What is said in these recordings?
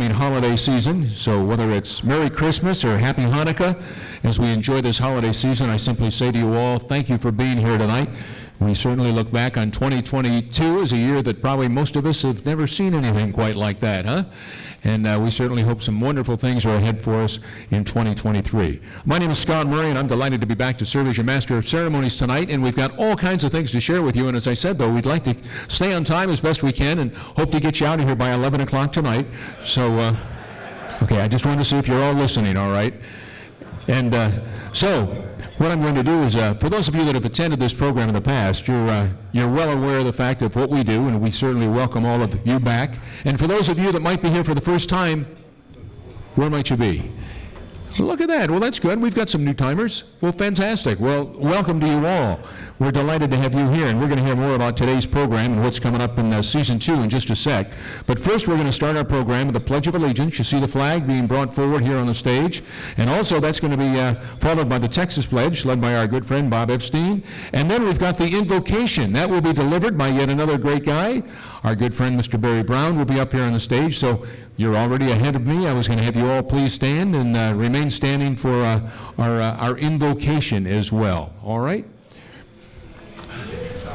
holiday season. So whether it's Merry Christmas or Happy Hanukkah, as we enjoy this holiday season, I simply say to you all, thank you for being here tonight. We certainly look back on 2022 as a year that probably most of us have never seen anything quite like that, huh? And we certainly hope some wonderful things are ahead for us in 2023. My name is Scott Murray, and I'm delighted to be back to serve as your Master of Ceremonies tonight, and we've got all kinds of things to share with you. And as I said, though, we'd like to stay on time as best we can and hope to get you out of here by 11 o'clock tonight. So, okay, I just wanted to see if you're all listening, all right? And so, what I'm going to do is, for those of you that have attended this program in the past, you're well aware of the fact of what we do, and we certainly welcome all of you back. And for those of you that might be here for the first time, where might you be? Look at that. Well, that's good. We've got some new timers. Well, fantastic. Well, welcome to you all. We're delighted to have you here, and we're going to hear more about today's program and what's coming up in Season 2 in just a sec. But first, we're going to start our program with the Pledge of Allegiance. You see the flag being brought forward here on the stage. And also, that's going to be followed by the Texas Pledge, led by our good friend Bob Epstein. And then we've got the invocation. That will be delivered by yet another great guy. Our good friend, Mr. Barry Brown, will be up here on the stage. So you're already ahead of me. I was going to have you all please stand and remain standing for our invocation as well. All right?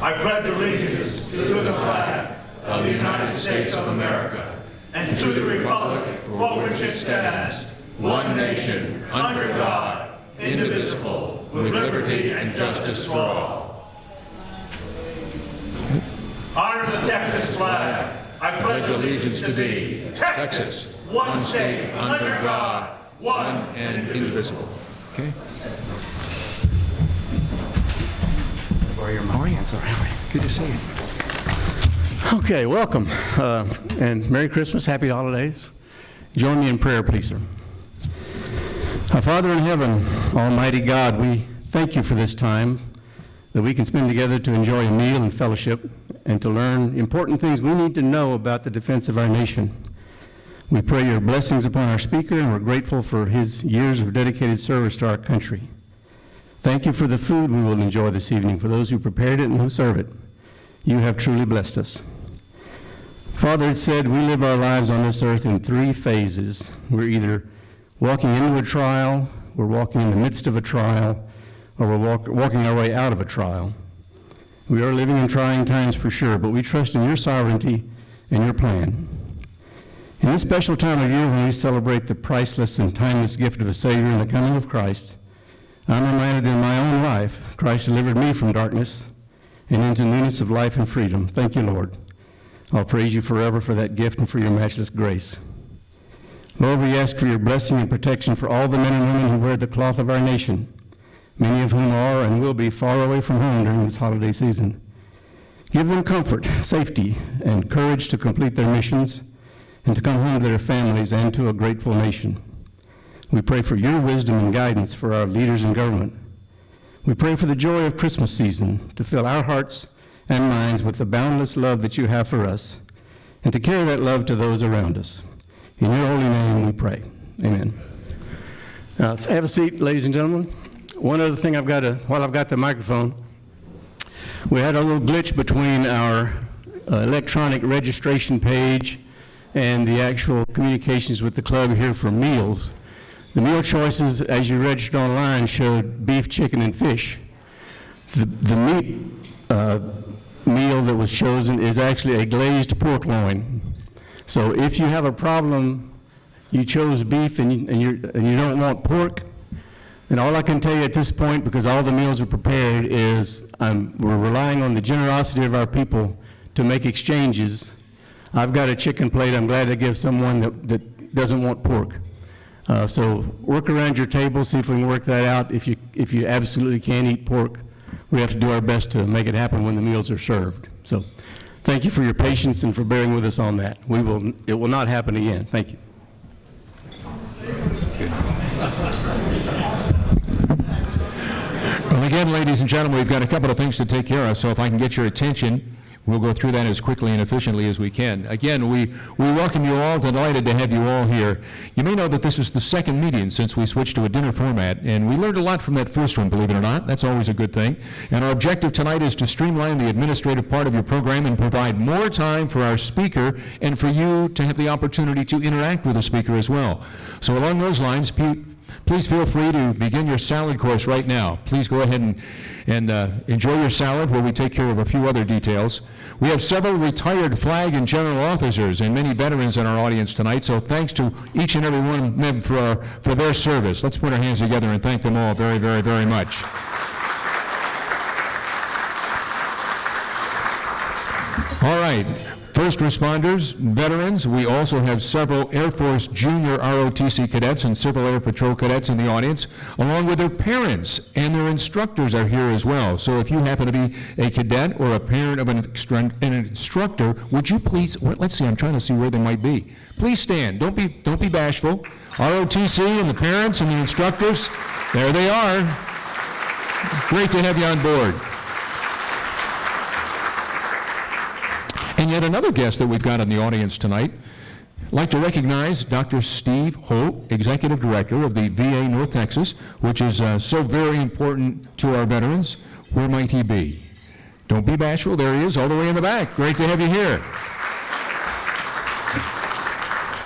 I pledge allegiance to the flag of the United States of America and to the republic for which it stands, one nation, under God, indivisible, with liberty and justice for all. Honor the Texas flag. I pledge allegiance to thee, Texas, one state, under God, one and indivisible. Okay. How are you? Good to see you. Okay, welcome, and Merry Christmas, Happy Holidays. Join me in prayer, please, sir. Our Father in heaven, Almighty God, we thank you for this time that we can spend together to enjoy a meal and fellowship and to learn important things we need to know about the defense of our nation. We pray your blessings upon our speaker, and we're grateful for his years of dedicated service to our country. Thank you for the food we will enjoy this evening, for those who prepared it and who serve it. You have truly blessed us. Father, it said we live our lives on this earth in 3 phases. We're either walking into a trial, we're walking in the midst of a trial, or we're walking our way out of a trial. We are living in trying times for sure, but we trust in your sovereignty and your plan. In this special time of year when we celebrate the priceless and timeless gift of a Savior and the coming of Christ, I'm reminded in my own life, Christ delivered me from darkness and into newness of life and freedom. Thank you, Lord. I'll praise you forever for that gift and for your matchless grace. Lord, we ask for your blessing and protection for all the men and women who wear the cloth of our nation, many of whom are and will be far away from home during this holiday season. Give them comfort, safety, and courage to complete their missions and to come home to their families and to a grateful nation. We pray for your wisdom and guidance for our leaders in government. We pray for the joy of Christmas season to fill our hearts and minds with the boundless love that you have for us and to carry that love to those around us. In your holy name we pray. Amen. Have a seat, ladies and gentlemen. One other thing while I've got the microphone, we had a little glitch between our electronic registration page and the actual communications with the club here for meals. The meal choices, as you registered online, showed beef, chicken, and fish. The meat meal that was chosen is actually a glazed pork loin. So if you have a problem, you chose beef and you don't want pork, then all I can tell you at this point, because all the meals are prepared, is we're relying on the generosity of our people to make exchanges. I've got a chicken plate. I'm glad to give someone that doesn't want pork. So work around your table, see if we can work that out. If you absolutely can't eat pork, we have to do our best to make it happen when the meals are served. So thank you for your patience and for bearing with us on that. It will not happen again. Thank you. Well, again, ladies and gentlemen, we've got a couple of things to take care of, so if I can get your attention, We'll go through that as quickly and efficiently as we can. Again, we welcome you all, delighted to have you all here. You may know that this is the second meeting since we switched to a dinner format, and we learned a lot from that first one, believe it or not. That's always a good thing. And our objective tonight is to streamline the administrative part of your program and provide more time for our speaker and for you to have the opportunity to interact with the speaker as well. So along those lines, please feel free to begin your salad course right now. Please go ahead and enjoy your salad while we take care of a few other details. We have several retired flag and general officers and many veterans in our audience tonight, so thanks to each and every one of them for their service. Let's put our hands together and thank them all very, very, very much. All right. First responders, veterans, we also have several Air Force Junior ROTC cadets and Civil Air Patrol cadets in the audience, along with their parents, and their instructors are here as well. So if you happen to be a cadet or a parent of an instructor, would you please, let's see, I'm trying to see where they might be. Please stand, don't be bashful. ROTC and the parents and the instructors, there they are. Great to have you on board. And yet another guest that we've got in the audience tonight, I'd like to recognize Dr. Steve Holt, Executive Director of the VA North Texas, which is so very important to our veterans. Where might he be? Don't be bashful, there he is, all the way in the back. Great to have you here.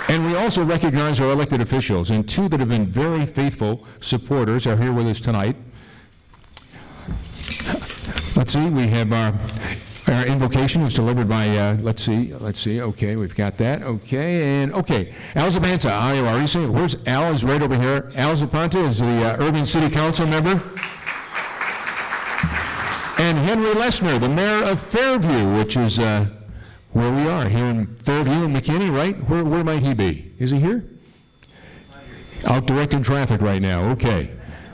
And we also recognize our elected officials, and two that have been very faithful supporters are here with us tonight. Let's see, we have our invocation was delivered by, let's see, okay, we've got that, okay, Al Zapanta, IOREC, where's Al? Is right over here. Al Zapanta is the Urban City Council member. And Henry Lesner, the mayor of Fairview, which is where we are, here in Fairview and McKinney, right? Where might he be? Is he here? Out directing traffic right now, okay.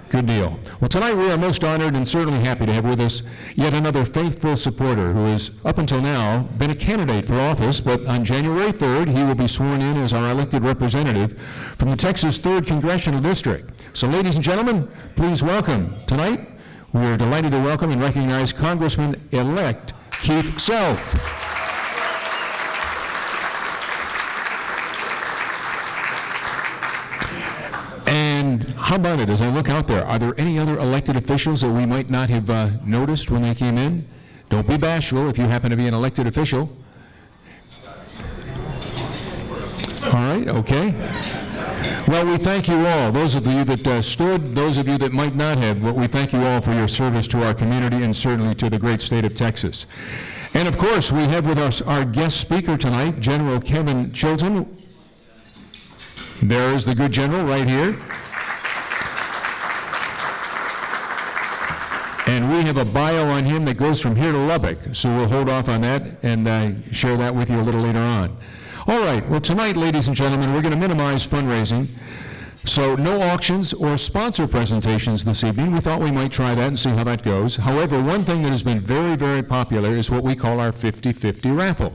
Good deal. Well, tonight we are most honored and certainly happy to have with us yet another faithful supporter who has, up until now, been a candidate for office, but on January 3rd, he will be sworn in as our elected representative from the Texas 3rd Congressional District. So, ladies and gentlemen, please welcome tonight. We are delighted to welcome and recognize Congressman-elect Keith Self. And how about it, as I look out there, are there any other elected officials that we might not have noticed when they came in? Don't be bashful if you happen to be an elected official. All right, okay. Well, we thank you all, those of you that stood, those of you that might not have, but we thank you all for your service to our community and certainly to the great state of Texas. And of course, we have with us our guest speaker tonight, General Kevin Chilton. There is the good general right here. And we have a bio on him that goes from here to Lubbock, so we'll hold off on that and share that with you a little later on. All right, well tonight, ladies and gentlemen, we're going to minimize fundraising, so no auctions or sponsor presentations this evening. We thought we might try that and see how that goes. However, one thing that has been very, very popular is what we call our 50-50 raffle.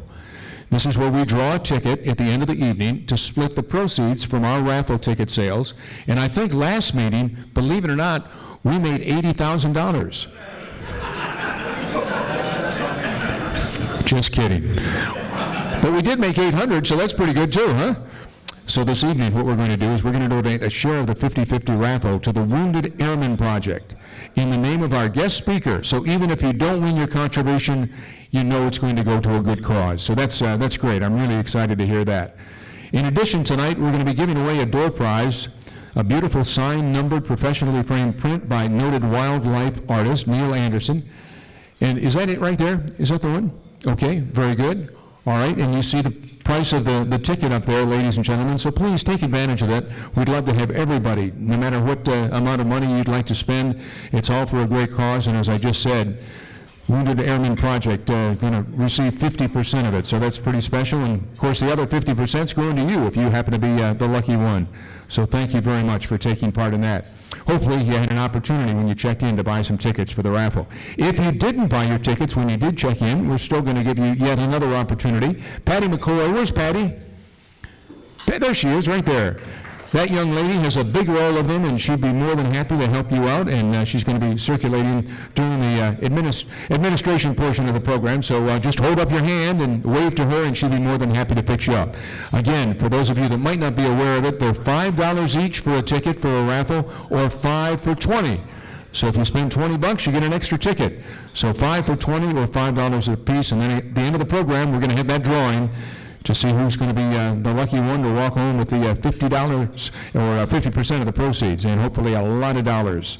This is where we draw a ticket at the end of the evening to split the proceeds from our raffle ticket sales. And I think last meeting, believe it or not, we made $80,000. Just kidding. But we did make 800, so that's pretty good too, huh? So this evening, what we're going to do is we're going to donate a share of the 50-50 raffle to the Wounded Airmen Project in the name of our guest speaker. So even if you don't win your contribution, you know it's going to go to a good cause. So that's great. I'm really excited to hear that. In addition, tonight we're going to be giving away a door prize, a beautiful signed, numbered, professionally framed print by noted wildlife artist Neil Anderson. And is that it right there? Is that the one? Okay, very good. All right, and you see the price of the ticket up there, ladies and gentlemen, so please take advantage of that. We'd love to have everybody, no matter what amount of money you'd like to spend. It's all for a great cause, and as I just said, Wounded Airmen Project going to receive 50% of it, so that's pretty special. And of course, the other 50% is going to you if you happen to be the lucky one. So thank you very much for taking part in that. Hopefully, you had an opportunity when you checked in to buy some tickets for the raffle. If you didn't buy your tickets when you did check in, we're still going to give you yet another opportunity. Patty McCoy, where's Patty? There she is, right there. That young lady has a big roll of them, and she'd be more than happy to help you out, and she's going to be circulating during the administration portion of the program. So just hold up your hand and wave to her, and she'll be more than happy to fix you up. Again, for those of you that might not be aware of it, they're $5 each for a ticket for a raffle, or $5 for 20. So if you spend $20, you get an extra ticket. So $5 for 20 or $5 a piece, and then at the end of the program, we're going to have that drawing to see who's going to be the lucky one to walk home with the $50 or 50% of the proceeds, and hopefully a lot of dollars.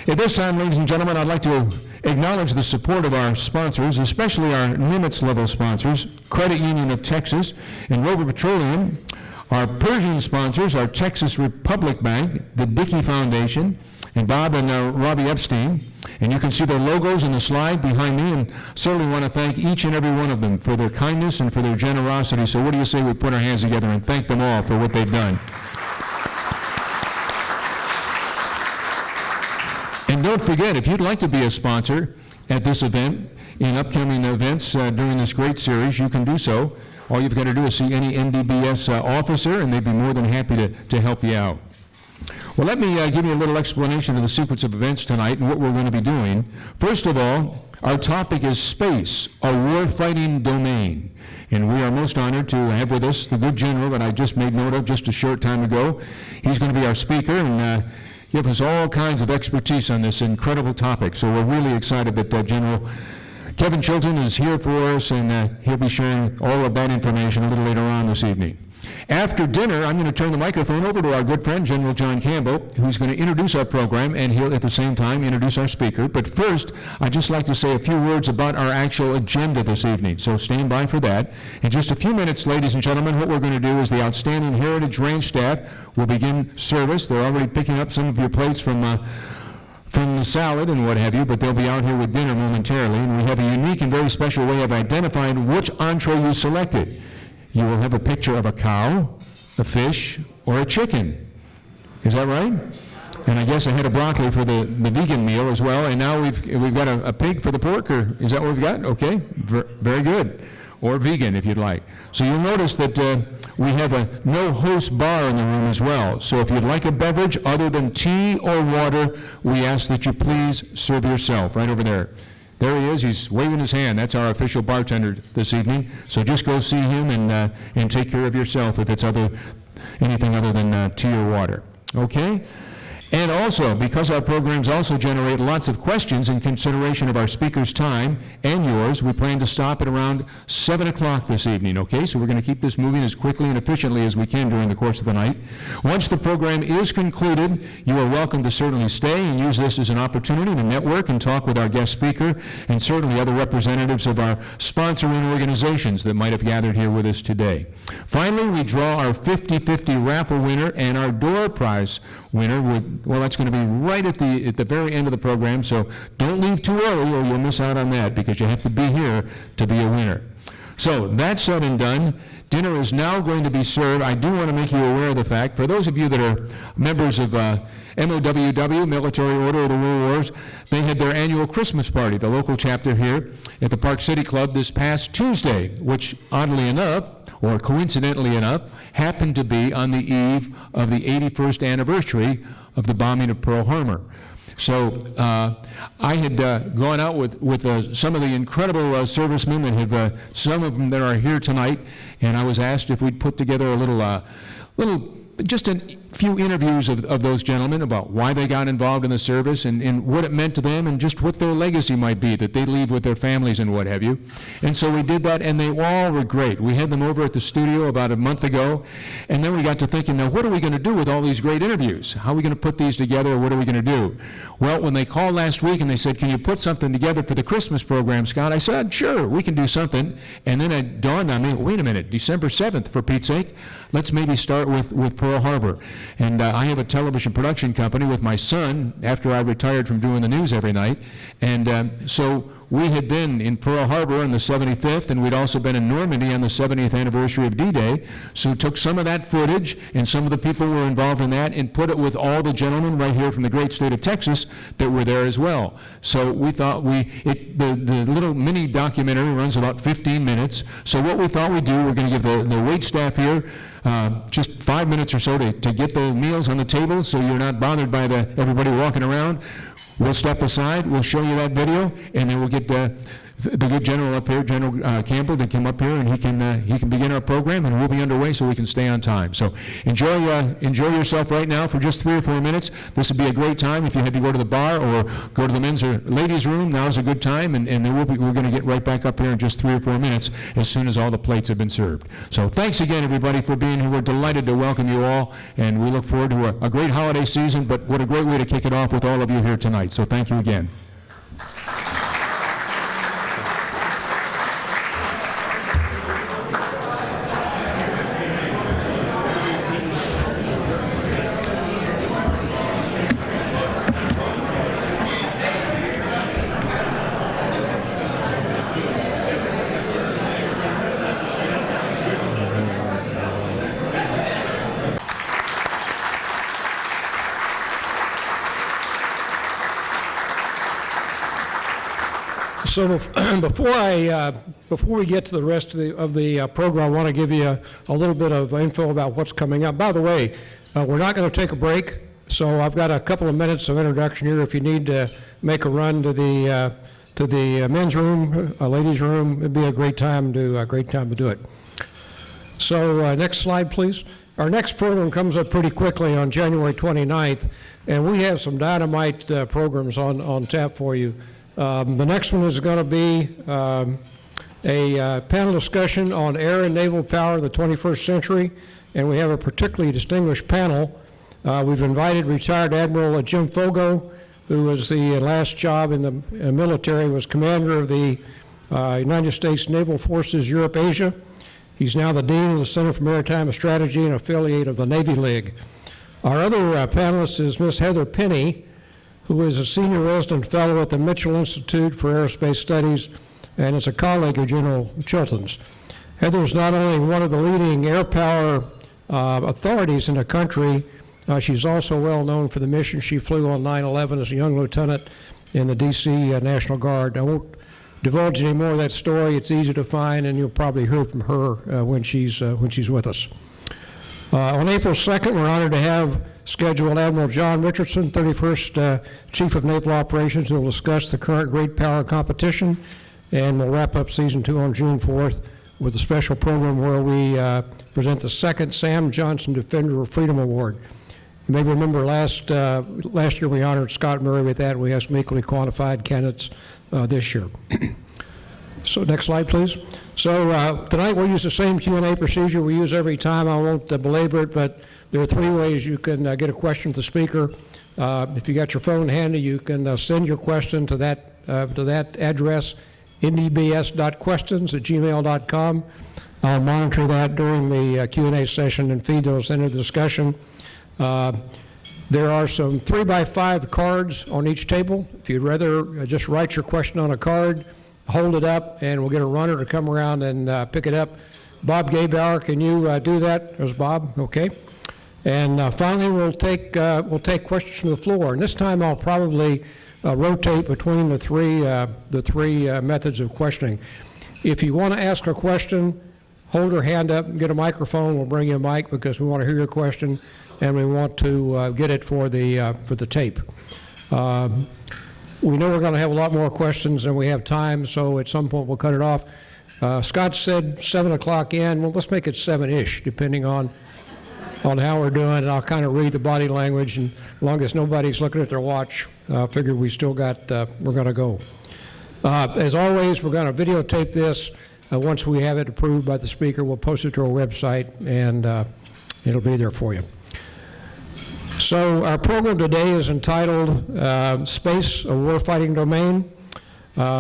At this time, ladies and gentlemen, I'd like to acknowledge the support of our sponsors, especially our Nimitz-level sponsors, Credit Union of Texas and Rover Petroleum, our Persian sponsors, our Texas Republic Bank, the Dickey Foundation, and Bob and Robbie Epstein. And you can see their logos on the slide behind me, and certainly want to thank each and every one of them for their kindness and for their generosity. So what do you say we put our hands together and thank them all for what they've done? And don't forget, if you'd like to be a sponsor at this event, in upcoming events during this great series, you can do so. All you've got to do is see any NDBS officer, and they'd be more than happy to help you out. Well, let me give you a little explanation of the sequence of events tonight and what we're going to be doing. First of all, our topic is space, a war-fighting domain. And we are most honored to have with us the good general that I just made note of just a short time ago. He's going to be our speaker and give us all kinds of expertise on this incredible topic. So we're really excited that General Kevin Chilton is here for us, and he'll be sharing all of that information a little later on this evening. After dinner, I'm going to turn the microphone over to our good friend, General John Campbell, who's going to introduce our program, and he'll at the same time introduce our speaker. But first, I'd just like to say a few words about our actual agenda this evening, so stand by for that. In just a few minutes, ladies and gentlemen, what we're going to do is the outstanding Heritage Ranch staff will begin service. They're already picking up some of your plates from the salad and what have you, but they'll be out here with dinner momentarily, and we have a unique and very special way of identifying which entree you selected. You will have a picture of a cow, a fish, or a chicken. Is that right? And I guess I had a broccoli for the vegan meal as well, and now we've got a pig for the pork, or is that what we've got? Okay, very good. Or vegan if you'd like. So you'll notice that we have a no-host bar in the room as well. So if you'd like a beverage other than tea or water, we ask that you please serve yourself right over there. There he is. He's waving his hand. That's our official bartender this evening. So just go see him and take care of yourself if it's anything other than tea or water. Okay? And also, because our programs also generate lots of questions in consideration of our speaker's time and yours, we plan to stop at around 7 o'clock this evening, okay? So we're going to keep this moving as quickly and efficiently as we can during the course of the night. Once the program is concluded, you are welcome to certainly stay and use this as an opportunity to network and talk with our guest speaker and certainly other representatives of our sponsoring organizations that might have gathered here with us today. Finally, we draw our 50-50 raffle winner and our door prize winner that's going to be right at the very end of the program, so don't leave too early or you'll miss out on that because you have to be here to be a winner. So that said and done, dinner is now going to be served. I do want to make you aware of the fact, for those of you that are members of MOWW, Military Order of the World Wars, they had their annual Christmas party, the local chapter here at the Park City Club this past Tuesday, which oddly enough, or coincidentally enough, happened to be on the eve of the 81st anniversary of the bombing of Pearl Harbor. So I had gone out with some of the incredible servicemen that have, some of them that are here tonight, and I was asked if we'd put together a little just a few interviews of those gentlemen about why they got involved in the service and what it meant to them and just what their legacy might be that they leave with their families and what have you. And so we did that, and they all were great. We had them over at the studio about a month ago, and then we got to thinking, now what are we going to do with all these great interviews? How are we going to put these together? What are we going to do? Well, when they called last week and they said, can you put something together for the Christmas program, Scott? I said, sure, we can do something. And then it dawned on me, wait a minute, December 7th, for Pete's sake, let's maybe start with Pearl Harbor. And I have a television production company with my son after I retired from doing the news every night. And so we had been in Pearl Harbor on the 75th, and we'd also been in Normandy on the 70th anniversary of D-Day. So took some of that footage, and some of the people who were involved in that, and put it with all the gentlemen right here from the great state of Texas that were there as well. So we thought the little mini documentary runs about 15 minutes. So what we thought we'd do, we're going to give the wait staff here just 5 minutes or so to get the meals on the table, so you're not bothered by everybody walking around. We'll step aside, we'll show you that video, and then we'll get the good general up here, General Campbell, to come up here, and he can begin our program, and we'll be underway so we can stay on time. So enjoy yourself right now for just 3 or 4 minutes. This would be a great time if you had to go to the bar or go to the men's or ladies' room. Now's a good time, and then we're going to get right back up here in just 3 or 4 minutes as soon as all the plates have been served. So thanks again, everybody, for being here. We're delighted to welcome you all, and we look forward to a great holiday season, but what a great way to kick it off with all of you here tonight. So thank you again. So before we get to the rest of the program, I want to give you a little bit of info about what's coming up. By the way, we're not going to take a break, so I've got a couple of minutes of introduction here. If you need to make a run to the men's room, ladies' room, it'd be a great time to do it. So next slide, please. Our next program comes up pretty quickly on January 29th, and we have some dynamite programs on tap for you. The next one is going to be a panel discussion on air and naval power in the 21st century, and we have a particularly distinguished panel. We've invited retired Admiral Jim Fogo, who was the last job in the military, was commander of the United States Naval Forces Europe-Asia. He's now the Dean of the Center for Maritime Strategy and affiliate of the Navy League. Our other panelist is Miss Heather Penny, who is a senior resident fellow at the Mitchell Institute for Aerospace Studies and is a colleague of General Chilton's. Heather is not only one of the leading air power authorities in the country, she's also well known for the mission she flew on 9/11 as a young lieutenant in the D.C. National Guard. I won't divulge any more of that story. It's easy to find, and you'll probably hear from her when she's with us. On April 2nd, we're honored to have scheduled Admiral John Richardson, 31st Chief of Naval Operations, who will discuss the current great power competition, and we'll wrap up Season 2 on June 4th with a special program where we present the second Sam Johnson Defender of Freedom Award. You may remember last year we honored Scott Murray with that. We have some equally qualified candidates this year. So next slide, please. So tonight we'll use the same Q&A procedure we use every time. I won't belabor it, but there are 3 ways you can get a question to the speaker. If you got your phone handy, you can send your question to that address, ndbs.questions@gmail.com. I'll monitor that during the Q&A session and feed those into the discussion. There are some 3x5 cards on each table. If you'd rather just write your question on a card, hold it up, and we'll get a runner to come around and pick it up. Bob Gaybauer, can you do that? There's Bob. Okay. And finally, we'll take questions from the floor. And this time, I'll probably rotate between the three methods of questioning. If you want to ask a question, hold your hand up and get a microphone. We'll bring you a mic because we want to hear your question, and we want to get it for the tape. We know we're going to have a lot more questions than we have time, so at some point we'll cut it off. Scott said 7 o'clock in. Well, let's make it 7-ish, depending on how we're doing, and I'll kind of read the body language, and as long as nobody's looking at their watch, I figure we still got, we're going to go. As always, we're going to videotape this. Once we have it approved by the speaker, we'll post it to our website, and it'll be there for you. So our program today is entitled Space, a Warfighting Domain.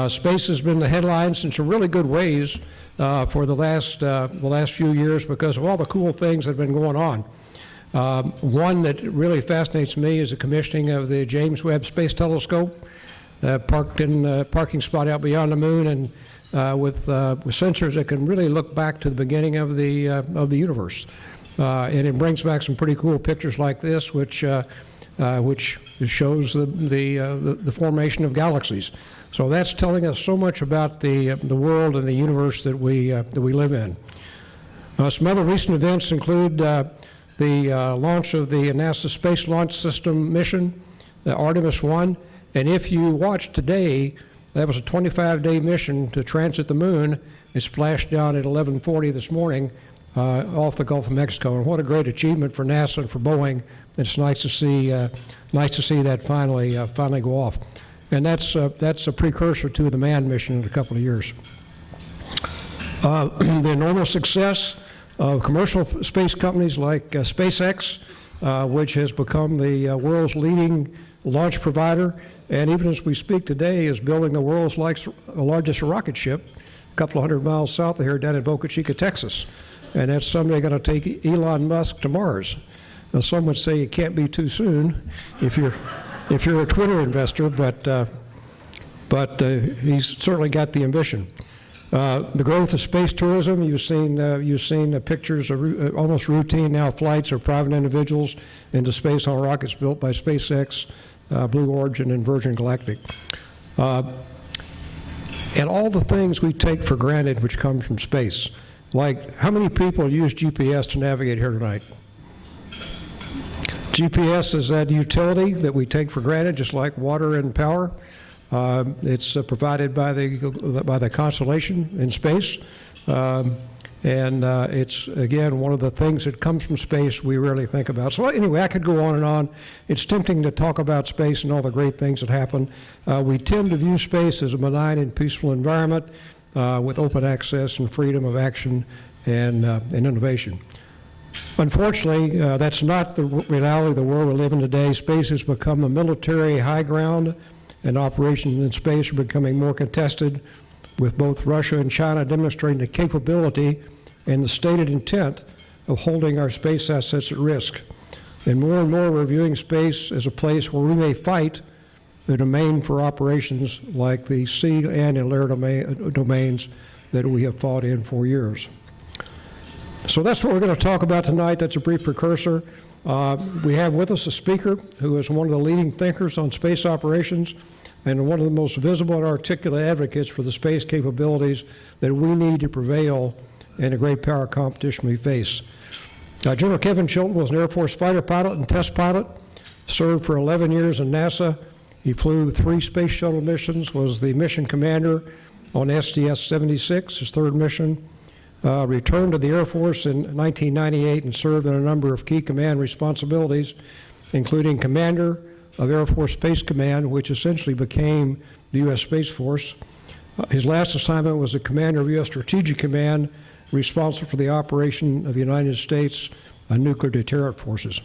Space has been the headlines in some really good ways for the last few years because of all the cool things that have been going on. One that really fascinates me is the commissioning of the James Webb Space Telescope. parked in a parking spot out beyond the moon, and with sensors that can really look back to the beginning of the universe. And it brings back some pretty cool pictures like this, which shows the formation of galaxies. So that's telling us so much about the world and the universe that we live in. Some other recent events include the launch of the NASA Space Launch System mission, the Artemis 1. And if you watch today, that was a 25-day mission to transit the moon. It splashed down at 11:40 this morning off the Gulf of Mexico. And what a great achievement for NASA and for Boeing. It's nice to see that finally go off. And that's a precursor to the manned mission in a couple of years. The enormous success of commercial space companies like SpaceX, which has become the world's leading launch provider, and even as we speak today is building the world's largest rocket ship a couple of 100 miles south of here down in Boca Chica, Texas. And that's someday going to take Elon Musk to Mars. Now, some would say it can't be too soon if you're a Twitter investor, but he's certainly got the ambition. The growth of space tourism, you've seen pictures of almost routine now flights of private individuals into space on rockets built by SpaceX, Blue Origin, and Virgin Galactic. And all the things we take for granted which come from space. Like, how many people use GPS to navigate here tonight? GPS is that utility that we take for granted, just like water and power. It's provided by the constellation in space, and it's, again, one of the things that comes from space we rarely think about. So anyway, I could go on and on. It's tempting to talk about space and all the great things that happen. We tend to view space as a benign and peaceful environment with open access and freedom of action and innovation. Unfortunately, that's not the reality of the world we live in today. Space has become a military high ground, and operations in space are becoming more contested, with both Russia and China demonstrating the capability and the stated intent of holding our space assets at risk. And more we're viewing space as a place where we may fight the domain for operations like the sea and in air domains that we have fought in for years. So that's what we're going to talk about tonight. That's a brief precursor. We have with us a speaker who is one of the leading thinkers on space operations and one of the most visible and articulate advocates for the space capabilities that we need to prevail in the great power competition we face. General Kevin Chilton was an Air Force fighter pilot and test pilot, served for 11 years in NASA. He flew 3 space shuttle missions, was the mission commander on STS-76, his 3rd mission, returned to the Air Force in 1998 and served in a number of key command responsibilities, including commander of Air Force Space Command, which essentially became the U.S. Space Force. His last assignment was the commander of U.S. Strategic Command, responsible for the operation of the United States nuclear deterrent forces.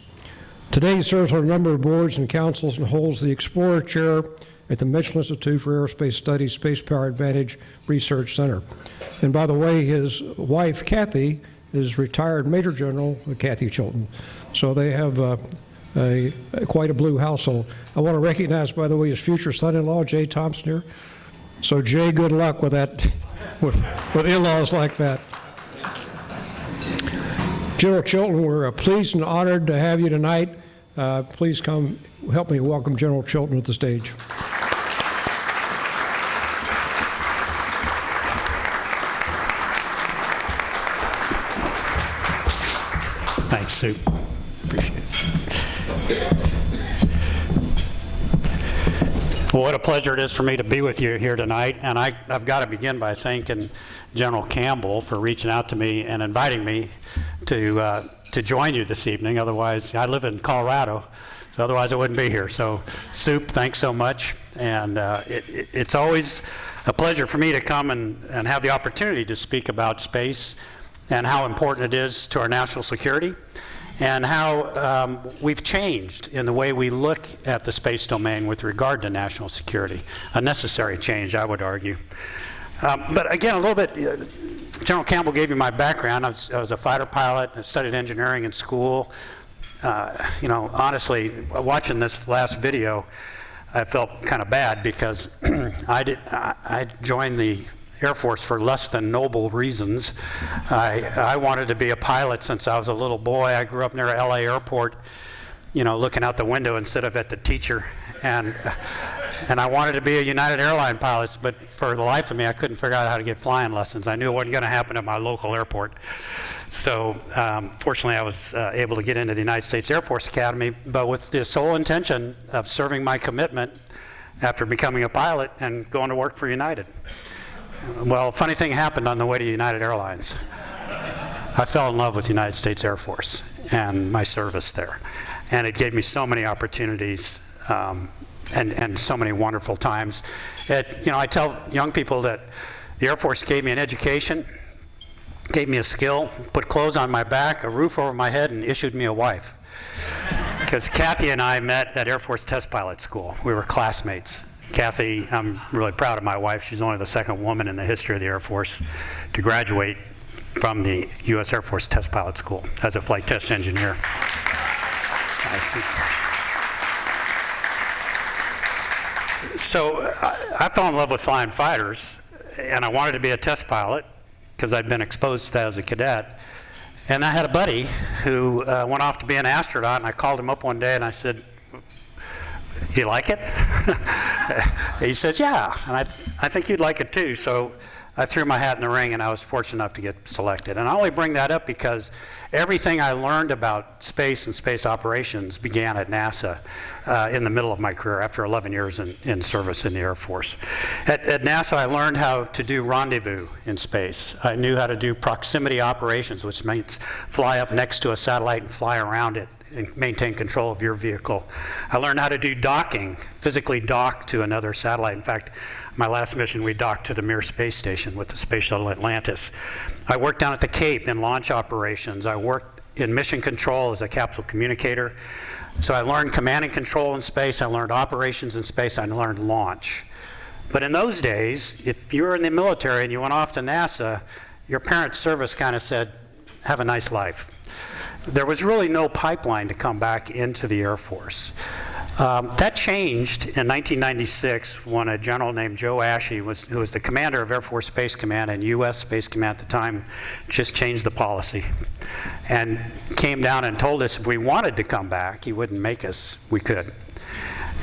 Today he serves on a number of boards and councils and holds the Explorer Chair at the Mitchell Institute for Aerospace Studies Spacepower Advantage Research Center. And by the way, his wife, Kathy, is retired Major General Kathy Chilton. So they have quite a blue household. I want to recognize, by the way, his future son-in-law, Jay Thompson here. So Jay, good luck with that, with in-laws like that. General Chilton, we're pleased and honored to have you tonight. Please come help me welcome General Chilton to the stage. Thanks, Sue. Appreciate it. Well, what a pleasure it is for me to be with you here tonight. And I've got to begin by thanking General Campbell for reaching out to me and inviting me to join you this evening. Otherwise, I live in Colorado, so otherwise I wouldn't be here. So, Soup, thanks so much. And it's always a pleasure for me to come and have the opportunity to speak about space and how important it is to our national security, and how we've changed in the way we look at the space domain with regard to national security. A necessary change, I would argue. But again, a little bit, General Campbell gave you my background. I was a fighter pilot. I studied engineering in school. Honestly, watching this last video, I felt kind of bad because I joined the Air Force for less than noble reasons. I wanted to be a pilot since I was a little boy. I grew up near LA Airport, looking out the window instead of at the teacher. And I wanted to be a United Airlines pilot, but for the life of me, I couldn't figure out how to get flying lessons. I knew it wasn't going to happen at my local airport. So fortunately, I was able to get into the United States Air Force Academy, but with the sole intention of serving my commitment after becoming a pilot and going to work for United. Well, a funny thing happened on the way to United Airlines. I fell in love with the United States Air Force and my service there. And it gave me so many opportunities and so many wonderful times. I tell young people that the Air Force gave me an education, gave me a skill, put clothes on my back, a roof over my head, and issued me a wife. Because Kathy and I met at Air Force Test Pilot School. We were classmates. Kathy, I'm really proud of my wife. She's only the second woman in the history of the Air Force to graduate from the U.S. Air Force Test Pilot School as a flight test engineer. So I fell in love with flying fighters, and I wanted to be a test pilot because I'd been exposed to that as a cadet. And I had a buddy who went off to be an astronaut, and I called him up one day and I said, "You like it?" He says, "Yeah, and I think you'd like it too." So I threw my hat in the ring, and I was fortunate enough to get selected. And I only bring that up because everything I learned about space and space operations began at NASA in the middle of my career after 11 years in service in the Air Force. At NASA, I learned how to do rendezvous in space. I knew how to do proximity operations, which means fly up next to a satellite and fly around it and maintain control of your vehicle. I learned how to do docking, physically dock to another satellite. In fact, my last mission, we docked to the Mir space station with the Space Shuttle Atlantis. I worked down at the Cape in launch operations. I worked in mission control as a capsule communicator. So I learned command and control in space. I learned operations in space. I learned launch. But in those days, if you were in the military and you went off to NASA, your parents' service kind of said, "Have a nice life." There was really no pipeline to come back into the Air Force. That changed in 1996 when a general named Joe Ashey, who was the commander of Air Force Space Command and U.S. Space Command at the time, just changed the policy and came down and told us if we wanted to come back, he wouldn't make us, we could.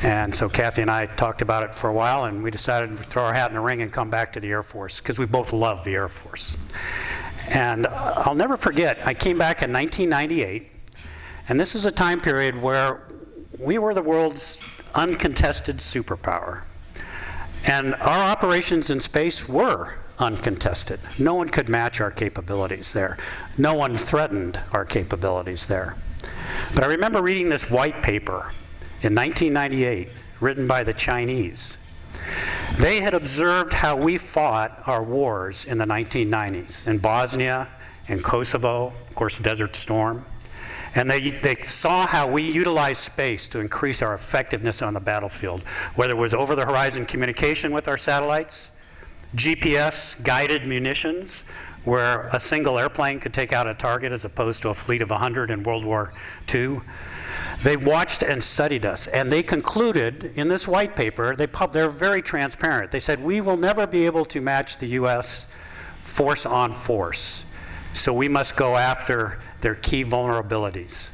And so Kathy and I talked about it for a while, and we decided to throw our hat in the ring and come back to the Air Force because we both love the Air Force. And I'll never forget, I came back in 1998, and this is a time period where we were the world's uncontested superpower. And our operations in space were uncontested. No one could match our capabilities there. No one threatened our capabilities there. But I remember reading this white paper in 1998, written by the Chinese. They had observed how we fought our wars in the 1990s, in Bosnia, in Kosovo, of course, Desert Storm. And they saw how we utilized space to increase our effectiveness on the battlefield, whether it was over-the-horizon communication with our satellites, GPS, guided munitions, where a single airplane could take out a target as opposed to a fleet of 100 in World War II. They watched and studied us, and they concluded in this white paper, they're very transparent. They said, we will never be able to match the U.S. force on force, so we must go after their key vulnerabilities,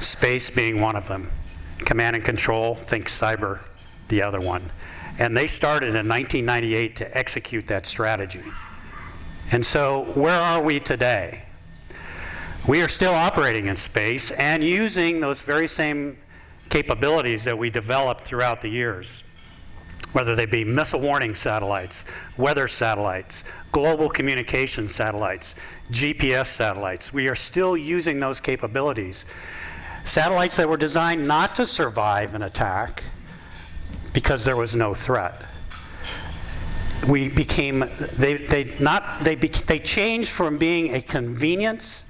space being one of them. Command and control, think cyber, the other one. And they started in 1998 to execute that strategy. And so where are we today? We are still operating in space and using those very same capabilities that we developed throughout the years, whether they be missile warning satellites, weather satellites, global communication satellites, GPS satellites. We are still using those capabilities. Satellites that were designed not to survive an attack because there was no threat. They changed from being a convenience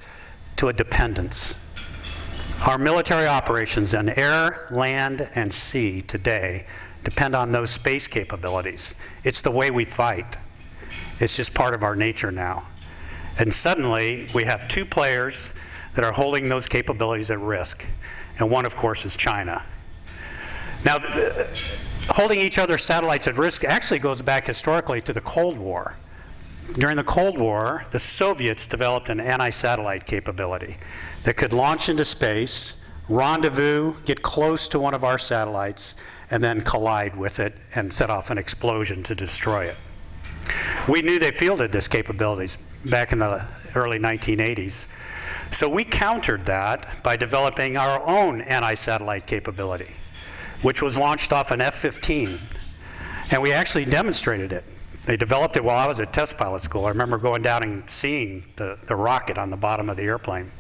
to a dependence. Our military operations in air, land, and sea today depend on those space capabilities. It's the way we fight. It's just part of our nature now. And suddenly, we have two players that are holding those capabilities at risk. And one, of course, is China. Now, holding each other's satellites at risk actually goes back historically to the Cold War. During the Cold War, the Soviets developed an anti-satellite capability that could launch into space, rendezvous, get close to one of our satellites, and then collide with it and set off an explosion to destroy it. We knew they fielded this capabilities back in the early 1980s. So we countered that by developing our own anti-satellite capability, which was launched off an F-15. And we actually demonstrated it. They developed it while I was at test pilot school. I remember going down and seeing the rocket on the bottom of the airplane.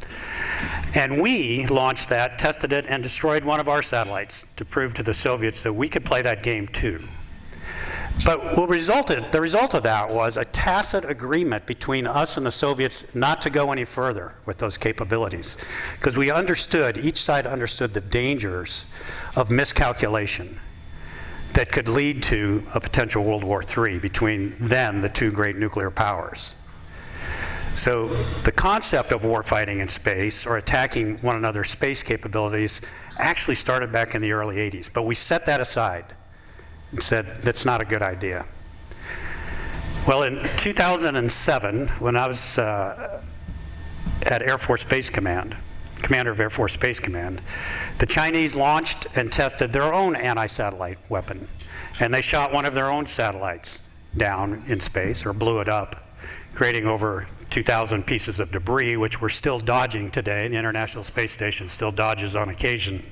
And we launched that, tested it, and destroyed one of our satellites to prove to the Soviets that we could play that game too. But the result of that was a tacit agreement between us and the Soviets not to go any further with those capabilities. Because we understood, each side understood the dangers of miscalculation that could lead to a potential World War III between then the two great nuclear powers. So the concept of warfighting in space, or attacking one another's space capabilities, actually started back in the early 80s. But we set that aside and said, that's not a good idea. Well, in 2007, when I was at Air Force Space Command, commander of Air Force Space Command, the Chinese launched and tested their own anti-satellite weapon. And they shot one of their own satellites down in space, or blew it up, creating over 2,000 pieces of debris, which we're still dodging today. The International Space Station still dodges on occasion.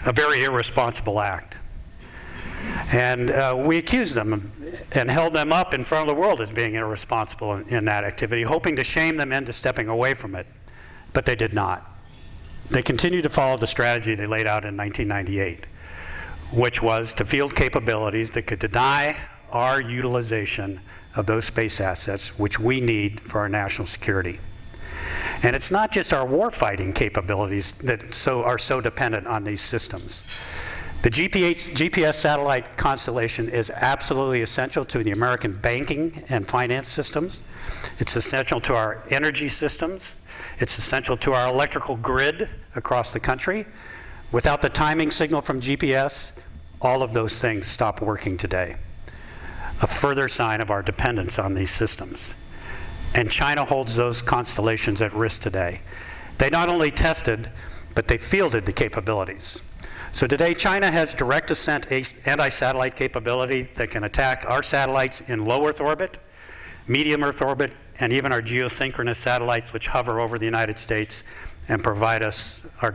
A very irresponsible act. And we accused them and held them up in front of the world as being irresponsible in that activity, hoping to shame them into stepping away from it. But they did not. They continued to follow the strategy they laid out in 1998, which was to field capabilities that could deny our utilization of those space assets, which we need for our national security. And it's not just our warfighting capabilities that are so dependent on these systems. The GPS satellite constellation is absolutely essential to the American banking and finance systems. It's essential to our energy systems. It's essential to our electrical grid across the country. Without the timing signal from GPS, all of those things stop working today. A further sign of our dependence on these systems. And China holds those constellations at risk today. They not only tested, but they fielded the capabilities. So today, China has direct ascent anti-satellite capability that can attack our satellites in low Earth orbit, medium Earth orbit, and even our geosynchronous satellites, which hover over the United States and provide us our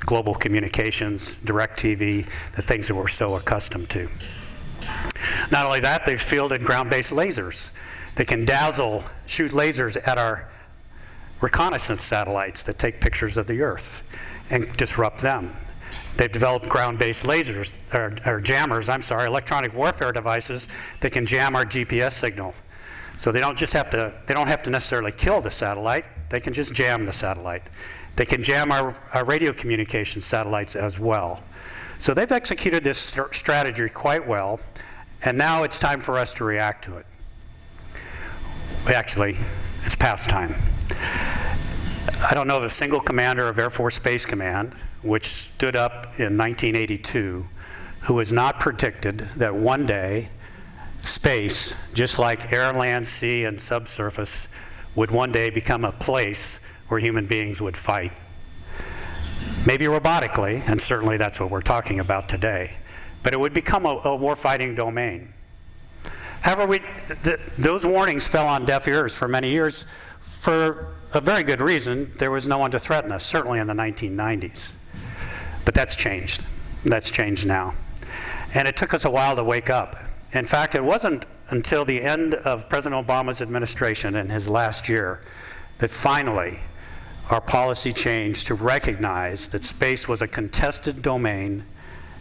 global communications, direct TV, the things that we're so accustomed to. Not only that, they've fielded ground-based lasers. They can shoot lasers at our reconnaissance satellites that take pictures of the Earth and disrupt them. They've developed ground-based lasers, or jammers, electronic warfare devices that can jam our GPS signal. So they don't have to necessarily kill the satellite, they can just jam the satellite. They can jam our radio communication satellites as well. So they've executed this strategy quite well, and now it's time for us to react to it. Actually, it's past time. I don't know of a single commander of Air Force Space Command, which stood up in 1982, who has not predicted that one day space, just like air, land, sea, and subsurface, would one day become a place where human beings would fight. Maybe robotically, and certainly that's what we're talking about today, but it would become a warfighting domain. However, those warnings fell on deaf ears for many years for a very good reason. There was no one to threaten us, certainly in the 1990s. But that's changed. That's changed now. And it took us a while to wake up. In fact, it wasn't until the end of President Obama's administration in his last year that finally our policy changed to recognize that space was a contested domain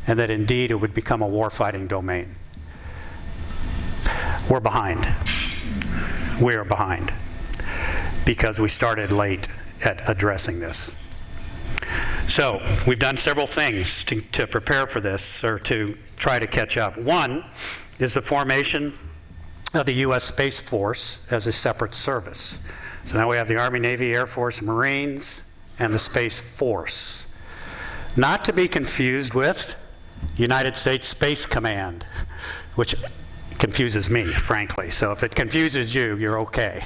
and that indeed it would become a warfighting domain. We're behind. We are behind because we started late at addressing this. So we've done several things to prepare for this, or to try to catch up. One is the formation of the U.S. Space Force as a separate service. So now we have the Army, Navy, Air Force, Marines, and the Space Force. Not to be confused with United States Space Command, which confuses me, frankly. So if it confuses you, you're okay.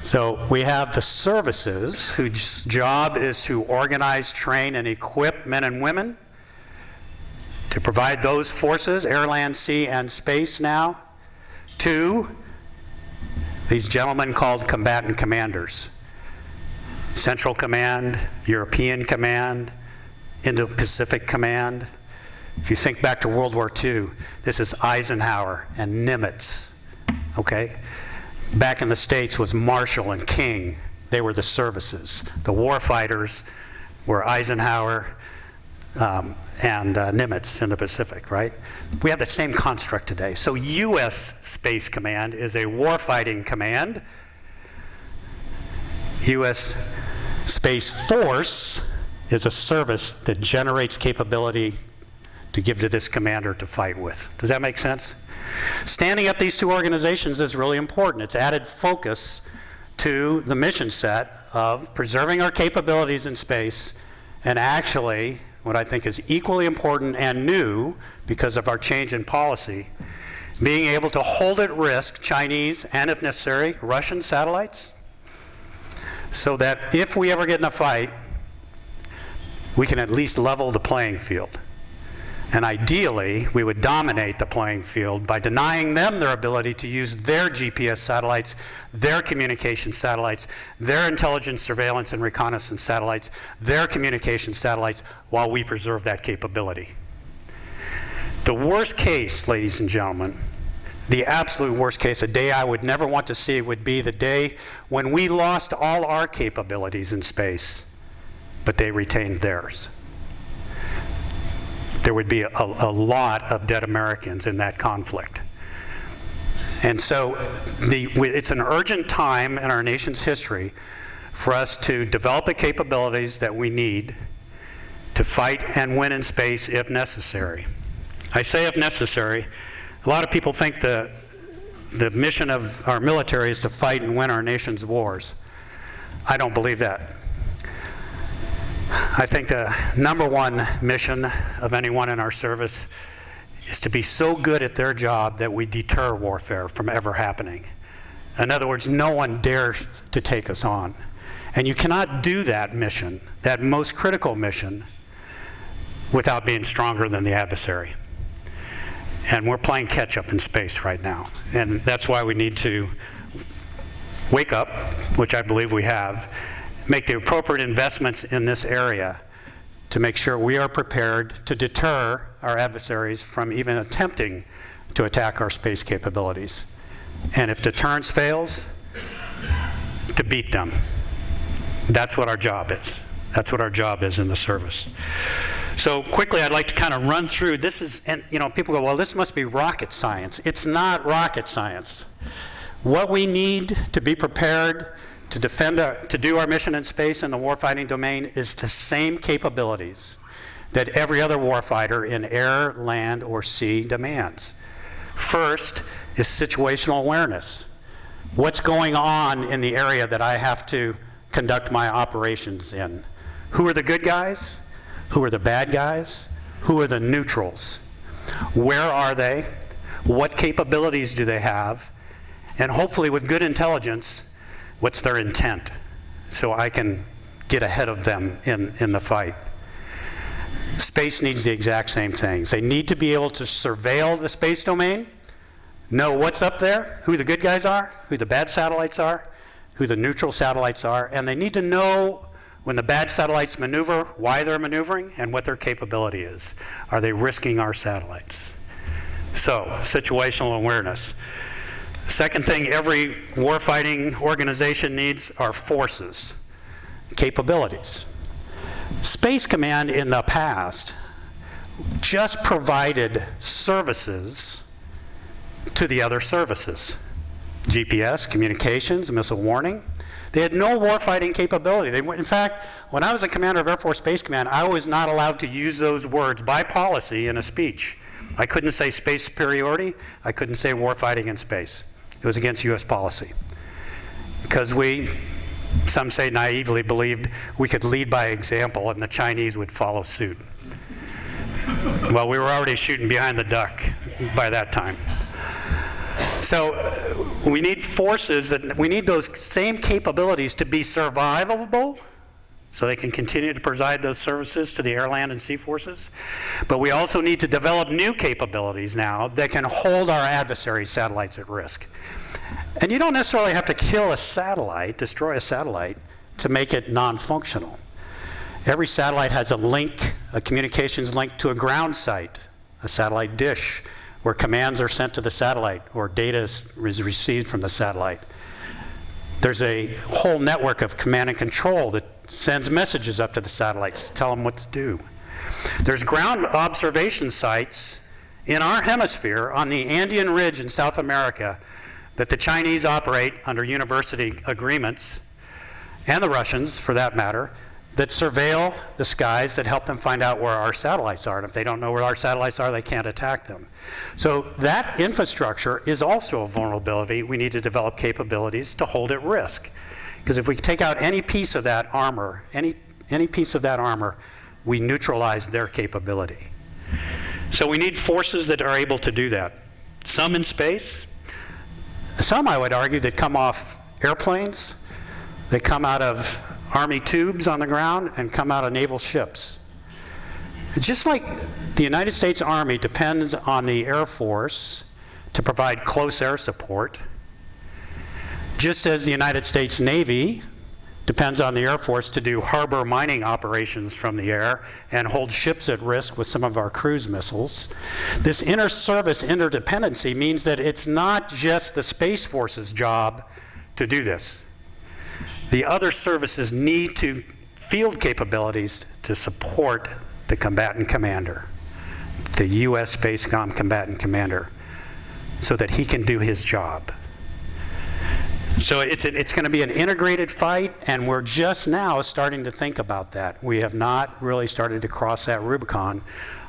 So we have the services whose job is to organize, train, and equip men and women to provide those forces, air, land, sea, and space now, to these gentlemen called combatant commanders. Central Command, European Command, Indo-Pacific Command. If you think back to World War II, this is Eisenhower and Nimitz, okay? Back in the States was Marshall and King. They were the services. The warfighters were Eisenhower and Nimitz in the Pacific, right? We have the same construct today. So U.S. Space Command is a warfighting command. U.S. Space Force is a service that generates capability to give to this commander to fight with. Does that make sense? Standing up these two organizations is really important. It's added focus to the mission set of preserving our capabilities in space, and actually, what I think is equally important and new because of our change in policy, being able to hold at risk Chinese and, if necessary, Russian satellites, so that if we ever get in a fight, we can at least level the playing field. And ideally, we would dominate the playing field by denying them their ability to use their GPS satellites, their communication satellites, their intelligence, surveillance, and reconnaissance satellites, their communication satellites, while we preserve that capability. The worst case, ladies and gentlemen, the absolute worst case, a day I would never want to see, would be the day when we lost all our capabilities in space, but they retained theirs. There would be a lot of dead Americans in that conflict. And so it's an urgent time in our nation's history for us to develop the capabilities that we need to fight and win in space if necessary. I say if necessary. A lot of people think the mission of our military is to fight and win our nation's wars. I don't believe that. I think the number one mission of anyone in our service is to be so good at their job that we deter warfare from ever happening. In other words, no one dares to take us on. And you cannot do that mission, that most critical mission, without being stronger than the adversary. And we're playing catch up in space right now. And that's why we need to wake up, which I believe we have, make the appropriate investments in this area to make sure we are prepared to deter our adversaries from even attempting to attack our space capabilities. And if deterrence fails, to beat them. That's what our job is. That's what our job is in the service. So quickly, I'd like to kind of run through this is, and you know, people go, well, this must be rocket science. It's not rocket science. What we need to be prepared to defend to do our mission in space in the warfighting domain is the same capabilities that every other warfighter in air, land, or sea demands. First is situational awareness. What's going on in the area that I have to conduct my operations in? Who are the good guys? Who are the bad guys? Who are the neutrals? Where are they? What capabilities do they have? And hopefully with good intelligence, what's their intent? So I can get ahead of them in the fight. Space needs the exact same things. They need to be able to surveil the space domain, know what's up there, who the good guys are, who the bad satellites are, who the neutral satellites are, and they need to know when the bad satellites maneuver, why they're maneuvering, and what their capability is. Are they risking our satellites? So, situational awareness. Second thing every warfighting organization needs are forces, capabilities. Space Command in the past just provided services to the other services. GPS, communications, missile warning. They had no warfighting capability. In fact, when I was a commander of Air Force Space Command, I was not allowed to use those words by policy in a speech. I couldn't say space superiority. I couldn't say warfighting in space. It was against U.S. policy. Because we, some say naively, believed we could lead by example and the Chinese would follow suit. Well, we were already shooting behind the duck by that time. So we need forces we need those same capabilities to be survivable, so they can continue to provide those services to the air, land, and sea forces. But we also need to develop new capabilities now that can hold our adversary satellites at risk. And you don't necessarily have to kill a satellite, destroy a satellite, to make it non-functional. Every satellite has a link, a communications link to a ground site, a satellite dish, where commands are sent to the satellite or data is received from the satellite. There's a whole network of command and control that sends messages up to the satellites to tell them what to do. There's ground observation sites in our hemisphere on the Andean Ridge in South America that the Chinese operate under university agreements, and the Russians for that matter, that surveil the skies, that help them find out where our satellites are. And if they don't know where our satellites are, they can't attack them. So that infrastructure is also a vulnerability. We need to develop capabilities to hold at risk. Because if we take out any piece of that armor, any piece of that armor, we neutralize their capability. So we need forces that are able to do that. Some in space, some I would argue that come off airplanes, they come out of Army tubes on the ground, and come out of naval ships. Just like the United States Army depends on the Air Force to provide close air support, just as the United States Navy depends on the Air Force to do harbor mining operations from the air and hold ships at risk with some of our cruise missiles. This inter-service interdependency means that it's not just the Space Force's job to do this. The other services need to field capabilities to support the combatant commander, the U.S. Space combatant commander, so that he can do his job. So it's going to be an integrated fight, and we're just now starting to think about that. We have not really started to cross that Rubicon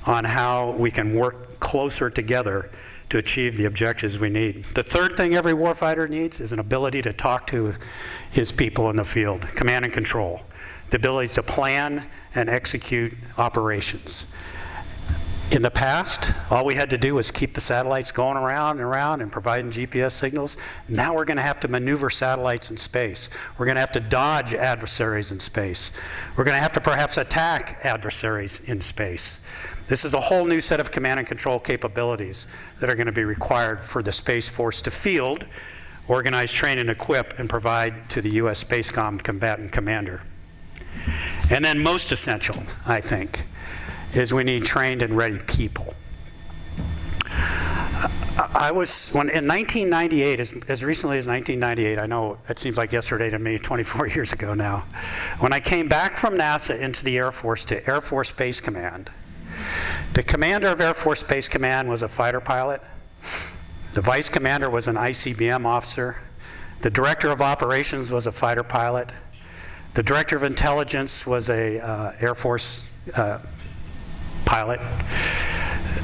on how we can work closer together to achieve the objectives we need. The third thing every warfighter needs is an ability to talk to his people in the field, command and control, the ability to plan and execute operations. In the past, all we had to do was keep the satellites going around and around and providing GPS signals. Now we're going to have to maneuver satellites in space. We're going to have to dodge adversaries in space. We're going to have to perhaps attack adversaries in space. This is a whole new set of command and control capabilities that are going to be required for the Space Force to field, organize, train, and equip, and provide to the U.S. Space combatant commander. And then most essential, I think, is we need trained and ready people. In 1998, as recently as 1998, I know it seems like yesterday to me, 24 years ago now, when I came back from NASA into the Air Force to Air Force Space Command, the commander of Air Force Space Command was a fighter pilot. The vice commander was an ICBM officer. The director of operations was a fighter pilot. The director of intelligence was a Air Force pilot.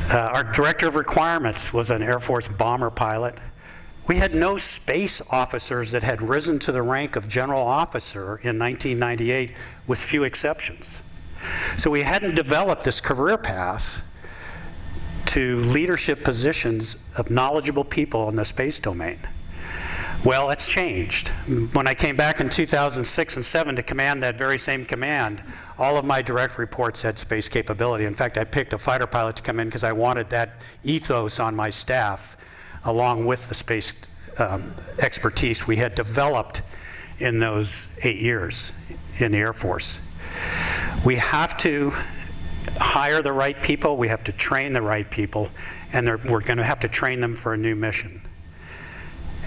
Our director of requirements was an Air Force bomber pilot. We had no space officers that had risen to the rank of general officer in 1998, with few exceptions. So we hadn't developed this career path to leadership positions of knowledgeable people in the space domain. Well, it's changed. When I came back in 2006 and 2007 to command that very same command, all of my direct reports had space capability. In fact, I picked a fighter pilot to come in because I wanted that ethos on my staff, along with the space expertise we had developed in those 8 years in the Air Force. We have to hire the right people, we have to train the right people, and we're going to have to train them for a new mission.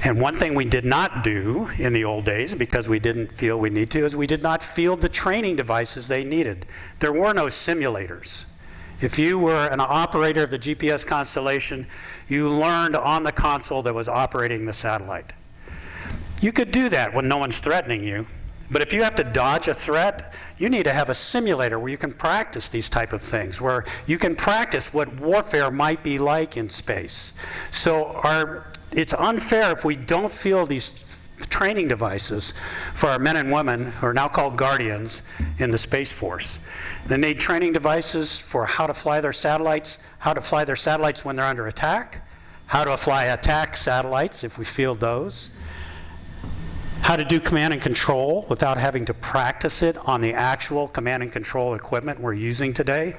And one thing we did not do in the old days, because we didn't feel we need to, is we did not field the training devices they needed. There were no simulators. If you were an operator of the GPS constellation, you learned on the console that was operating the satellite. You could do that when no one's threatening you, but if you have to dodge a threat, you need to have a simulator where you can practice these type of things, where you can practice what warfare might be like in space. So it's unfair if we don't field these training devices for our men and women who are now called Guardians in the Space Force. They need training devices for how to fly their satellites when they're under attack, how to fly attack satellites if we field those, how to do command and control without having to practice it on the actual command and control equipment we're using today.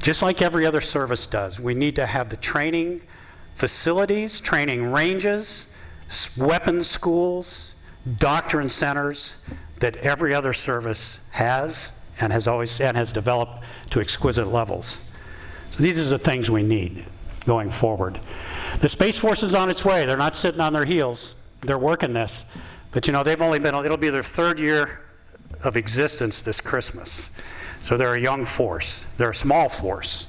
Just like every other service does, we need to have the training facilities, training ranges, weapons schools, doctrine centers that every other service has and has developed to exquisite levels. So these are the things we need going forward. The Space Force is on its way. They're not sitting on their heels. They're working this. But you know, it'll be their 3rd year of existence this Christmas. So they're a young force. They're a small force.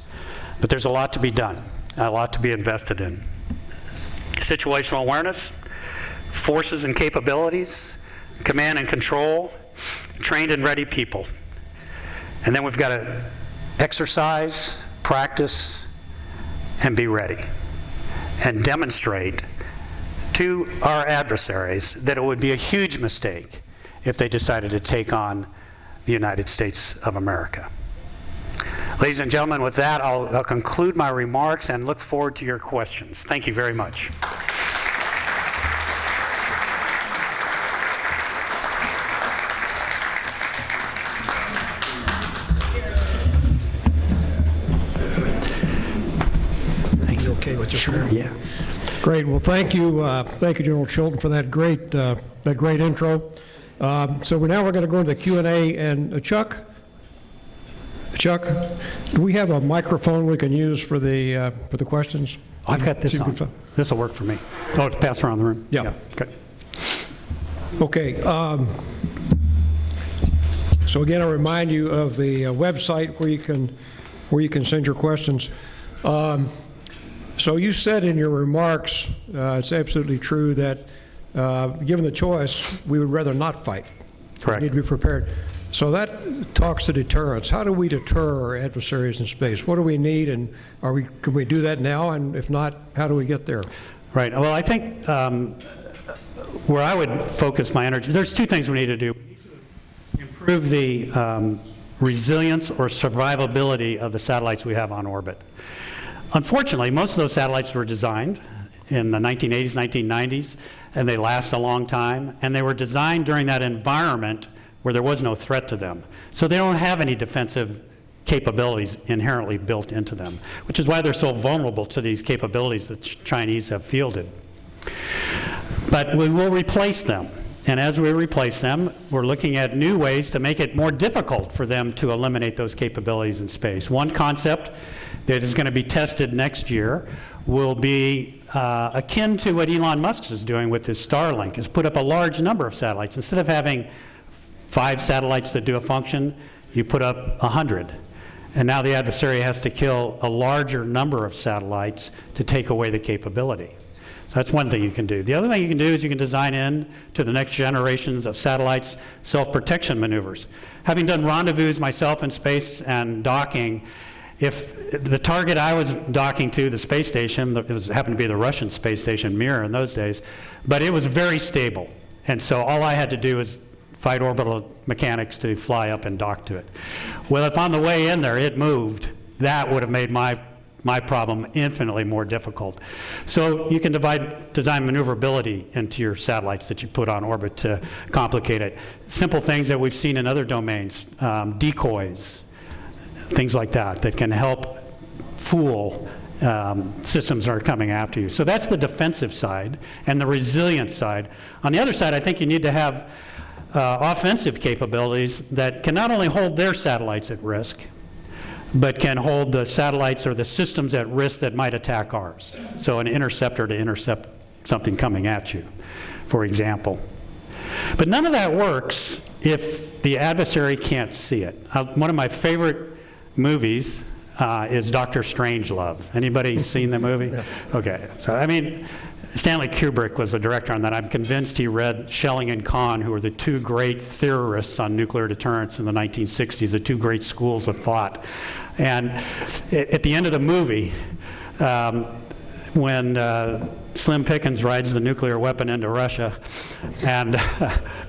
But there's a lot to be done, a lot to be invested in. Situational awareness, forces and capabilities, command and control, trained and ready people. And then we've got to exercise, practice, and be ready. And demonstrate to our adversaries that it would be a huge mistake if they decided to take on the United States of America. Ladies and gentlemen, with that, I'll conclude my remarks and look forward to your questions. Thank you very much. Okay with your Sure, yeah. Great. Well, thank you, General Chilton, for that great intro. So now we're going to go into the Q&A, and Chuck, do we have a microphone we can use for the questions? I've got this on. This will work for me. Oh, to pass around the room? Yeah. Okay. Okay. So again, I'll remind you of the website where you can send your questions. So you said in your remarks, it's absolutely true that given the choice, we would rather not fight. Correct. We need to be prepared. So that talks to deterrence. How do we deter our adversaries in space? What do we need, and can we do that now? And if not, how do we get there? Right. Well, I think where I would focus my energy, there's 2 things we need to do. Improve the resilience or survivability of the satellites we have on orbit. Unfortunately, most of those satellites were designed in the 1980s, 1990s, and they last a long time, and they were designed during that environment where there was no threat to them. So they don't have any defensive capabilities inherently built into them, which is why they're so vulnerable to these capabilities that the Chinese have fielded. But we will replace them. And as we replace them, we're looking at new ways to make it more difficult for them to eliminate those capabilities in space. One concept that is going to be tested next year will be akin to what Elon Musk is doing with his Starlink, is put up a large number of satellites. Instead of having 5 satellites that do a function, you put up 100. And now the adversary has to kill a larger number of satellites to take away the capability. So that's one thing you can do. The other thing you can do is you can design in to the next generations of satellites self-protection maneuvers. Having done rendezvous myself in space and docking, if the target I was docking to, the space station, happened to be the Russian space station Mir in those days, but it was very stable. And so all I had to do was fight orbital mechanics to fly up and dock to it. Well, if on the way in there it moved, that would have made my problem infinitely more difficult. So you can design maneuverability into your satellites that you put on orbit to complicate it. Simple things that we've seen in other domains, decoys, things like that can help fool systems that are coming after you. So that's the defensive side and the resilient side. On the other side, I think you need to have offensive capabilities that can not only hold their satellites at risk, but can hold the satellites or the systems at risk that might attack ours. So an interceptor to intercept something coming at you, for example. But none of that works if the adversary can't see it. One of my favorite movies is Dr. Strangelove. Anybody seen the movie? Yeah. Okay. So, I mean, Stanley Kubrick was the director on that. I'm convinced he read Schelling and Kahn, who were the 2 great theorists on nuclear deterrence in the 1960s, the 2 great schools of thought. And at the end of the movie, when Slim Pickens rides the nuclear weapon into Russia, and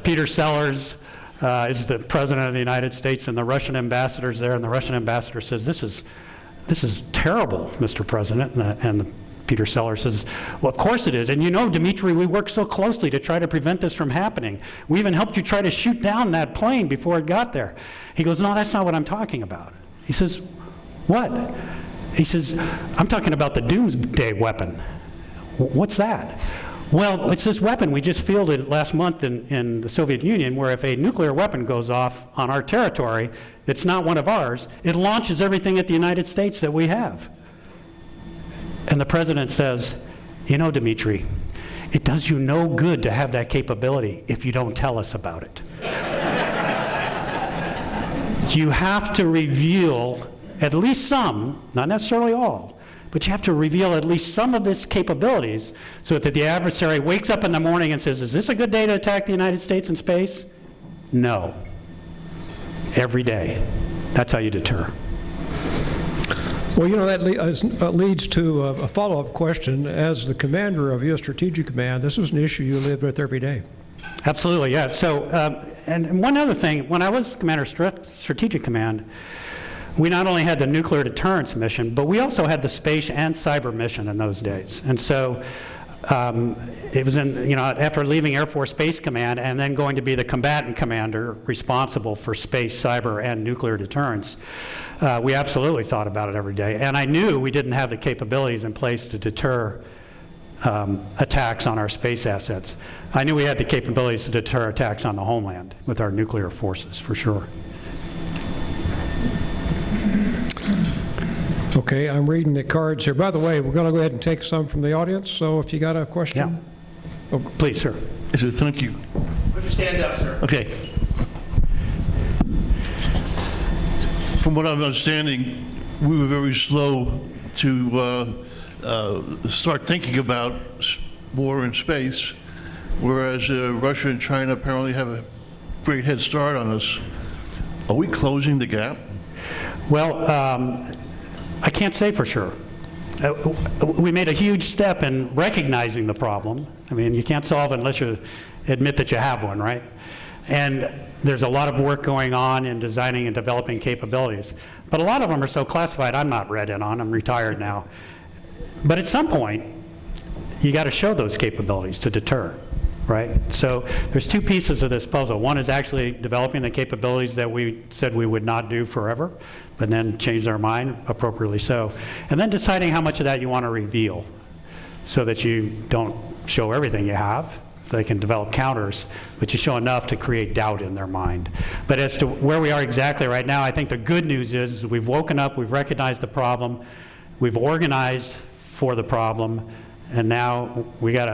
Peter Sellers is the president of the United States, and the Russian ambassador's there, and the Russian ambassador says, this is terrible, Mr. President, and Peter Sellers says, well, of course it is. And you know, Dmitry, we worked so closely to try to prevent this from happening. We even helped you try to shoot down that plane before it got there. He goes, no, that's not what I'm talking about. He says, what? He says, I'm talking about the doomsday weapon. What's that? Well, it's this weapon we just fielded last month in the Soviet Union, where if a nuclear weapon goes off on our territory that's not one of ours, it launches everything at the United States that we have. And the president says, you know, Dmitry, it does you no good to have that capability if you don't tell us about it. You have to reveal at least some, not necessarily all, but you have to reveal at least some of this capabilities so that the adversary wakes up in the morning and says, is this a good day to attack the United States in space? No. Every day. That's how you deter. Well, you know, that leads to a follow-up question. As the commander of U.S. Strategic Command, this was an issue you lived with every day. Absolutely, yeah. So, and one other thing, when I was commander of Strategic Command, we not only had the nuclear deterrence mission, but we also had the space and cyber mission in those days. And so it was after leaving Air Force Space Command and then going to be the combatant commander responsible for space, cyber, and nuclear deterrence, we absolutely thought about it every day. And I knew we didn't have the capabilities in place to deter attacks on our space assets. I knew we had the capabilities to deter attacks on the homeland with our nuclear forces, for sure. Okay, I'm reading the cards here. By the way, we're going to go ahead and take some from the audience, so if you got a question. Yeah. Oh, please, sir. Yes, sir. Thank you. Would you stand up, sir? Okay. From what I'm understanding, we were very slow to start thinking about war in space, whereas Russia and China apparently have a great head start on us. Are we closing the gap? Well, I can't say for sure. We made a huge step in recognizing the problem. I mean, you can't solve it unless you admit that you have one, right? And there's a lot of work going on in designing and developing capabilities. But a lot of them are so classified, I'm not read in on. I'm retired now. But at some point, you got to show those capabilities to deter, right? So there's two pieces of this puzzle. One is actually developing the capabilities that we said we would not do forever, but then changed our mind, appropriately so. And then deciding how much of that you want to reveal so that you don't show everything you have, so they can develop counters, but you show enough to create doubt in their mind. But as to where we are exactly right now, I think the good news is we've woken up, we've recognized the problem, we've organized for the problem, and now we got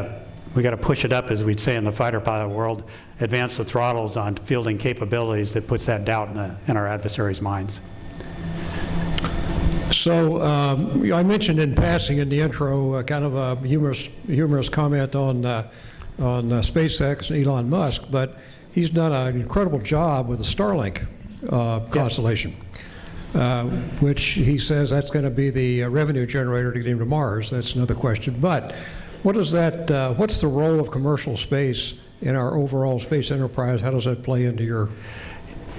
to push it up, as we'd say in the fighter pilot world, advance the throttles on fielding capabilities that puts that doubt in our adversaries' minds. So I mentioned in passing in the intro kind of a humorous comment on SpaceX and Elon Musk, but he's done an incredible job with the Starlink constellation, which he says that's going to be the revenue generator to get him to Mars. That's another question. But what is that? What's the role of commercial space in our overall space enterprise? How does that play into your?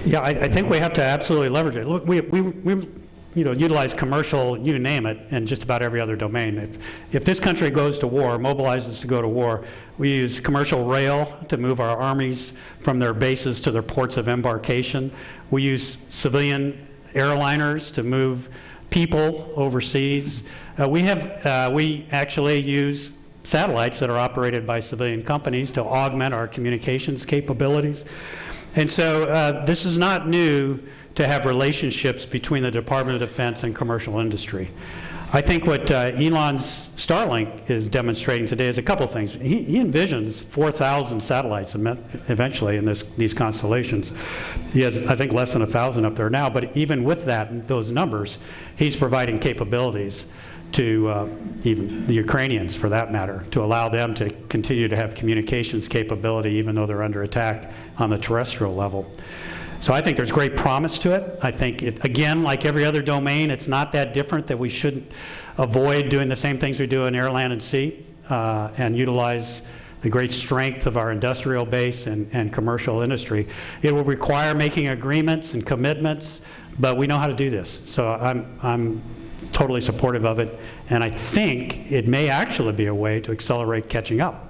Yeah, I think we have to absolutely leverage it. Look, we utilize commercial, you name it, in just about every other domain. If this country goes to war, mobilizes to go to war, we use commercial rail to move our armies from their bases to their ports of embarkation. We use civilian airliners to move people overseas. We actually use satellites that are operated by civilian companies to augment our communications capabilities. And so this is not new to have relationships between the Department of Defense and commercial industry. I think what Elon's Starlink is demonstrating today is a couple of things. He envisions 4,000 satellites eventually in these constellations. He has, I think, less than 1,000 up there now, but even with that, those numbers, he's providing capabilities to even the Ukrainians, for that matter, to allow them to continue to have communications capability even though they're under attack on the terrestrial level. So I think there's great promise to it. I think, again, like every other domain, it's not that different, that we shouldn't avoid doing the same things we do in air, land, and sea. and utilize the great strength of our industrial base and commercial industry. It will require making agreements and commitments, but we know how to do this. So I'm totally supportive of it, and I think it may actually be a way to accelerate catching up.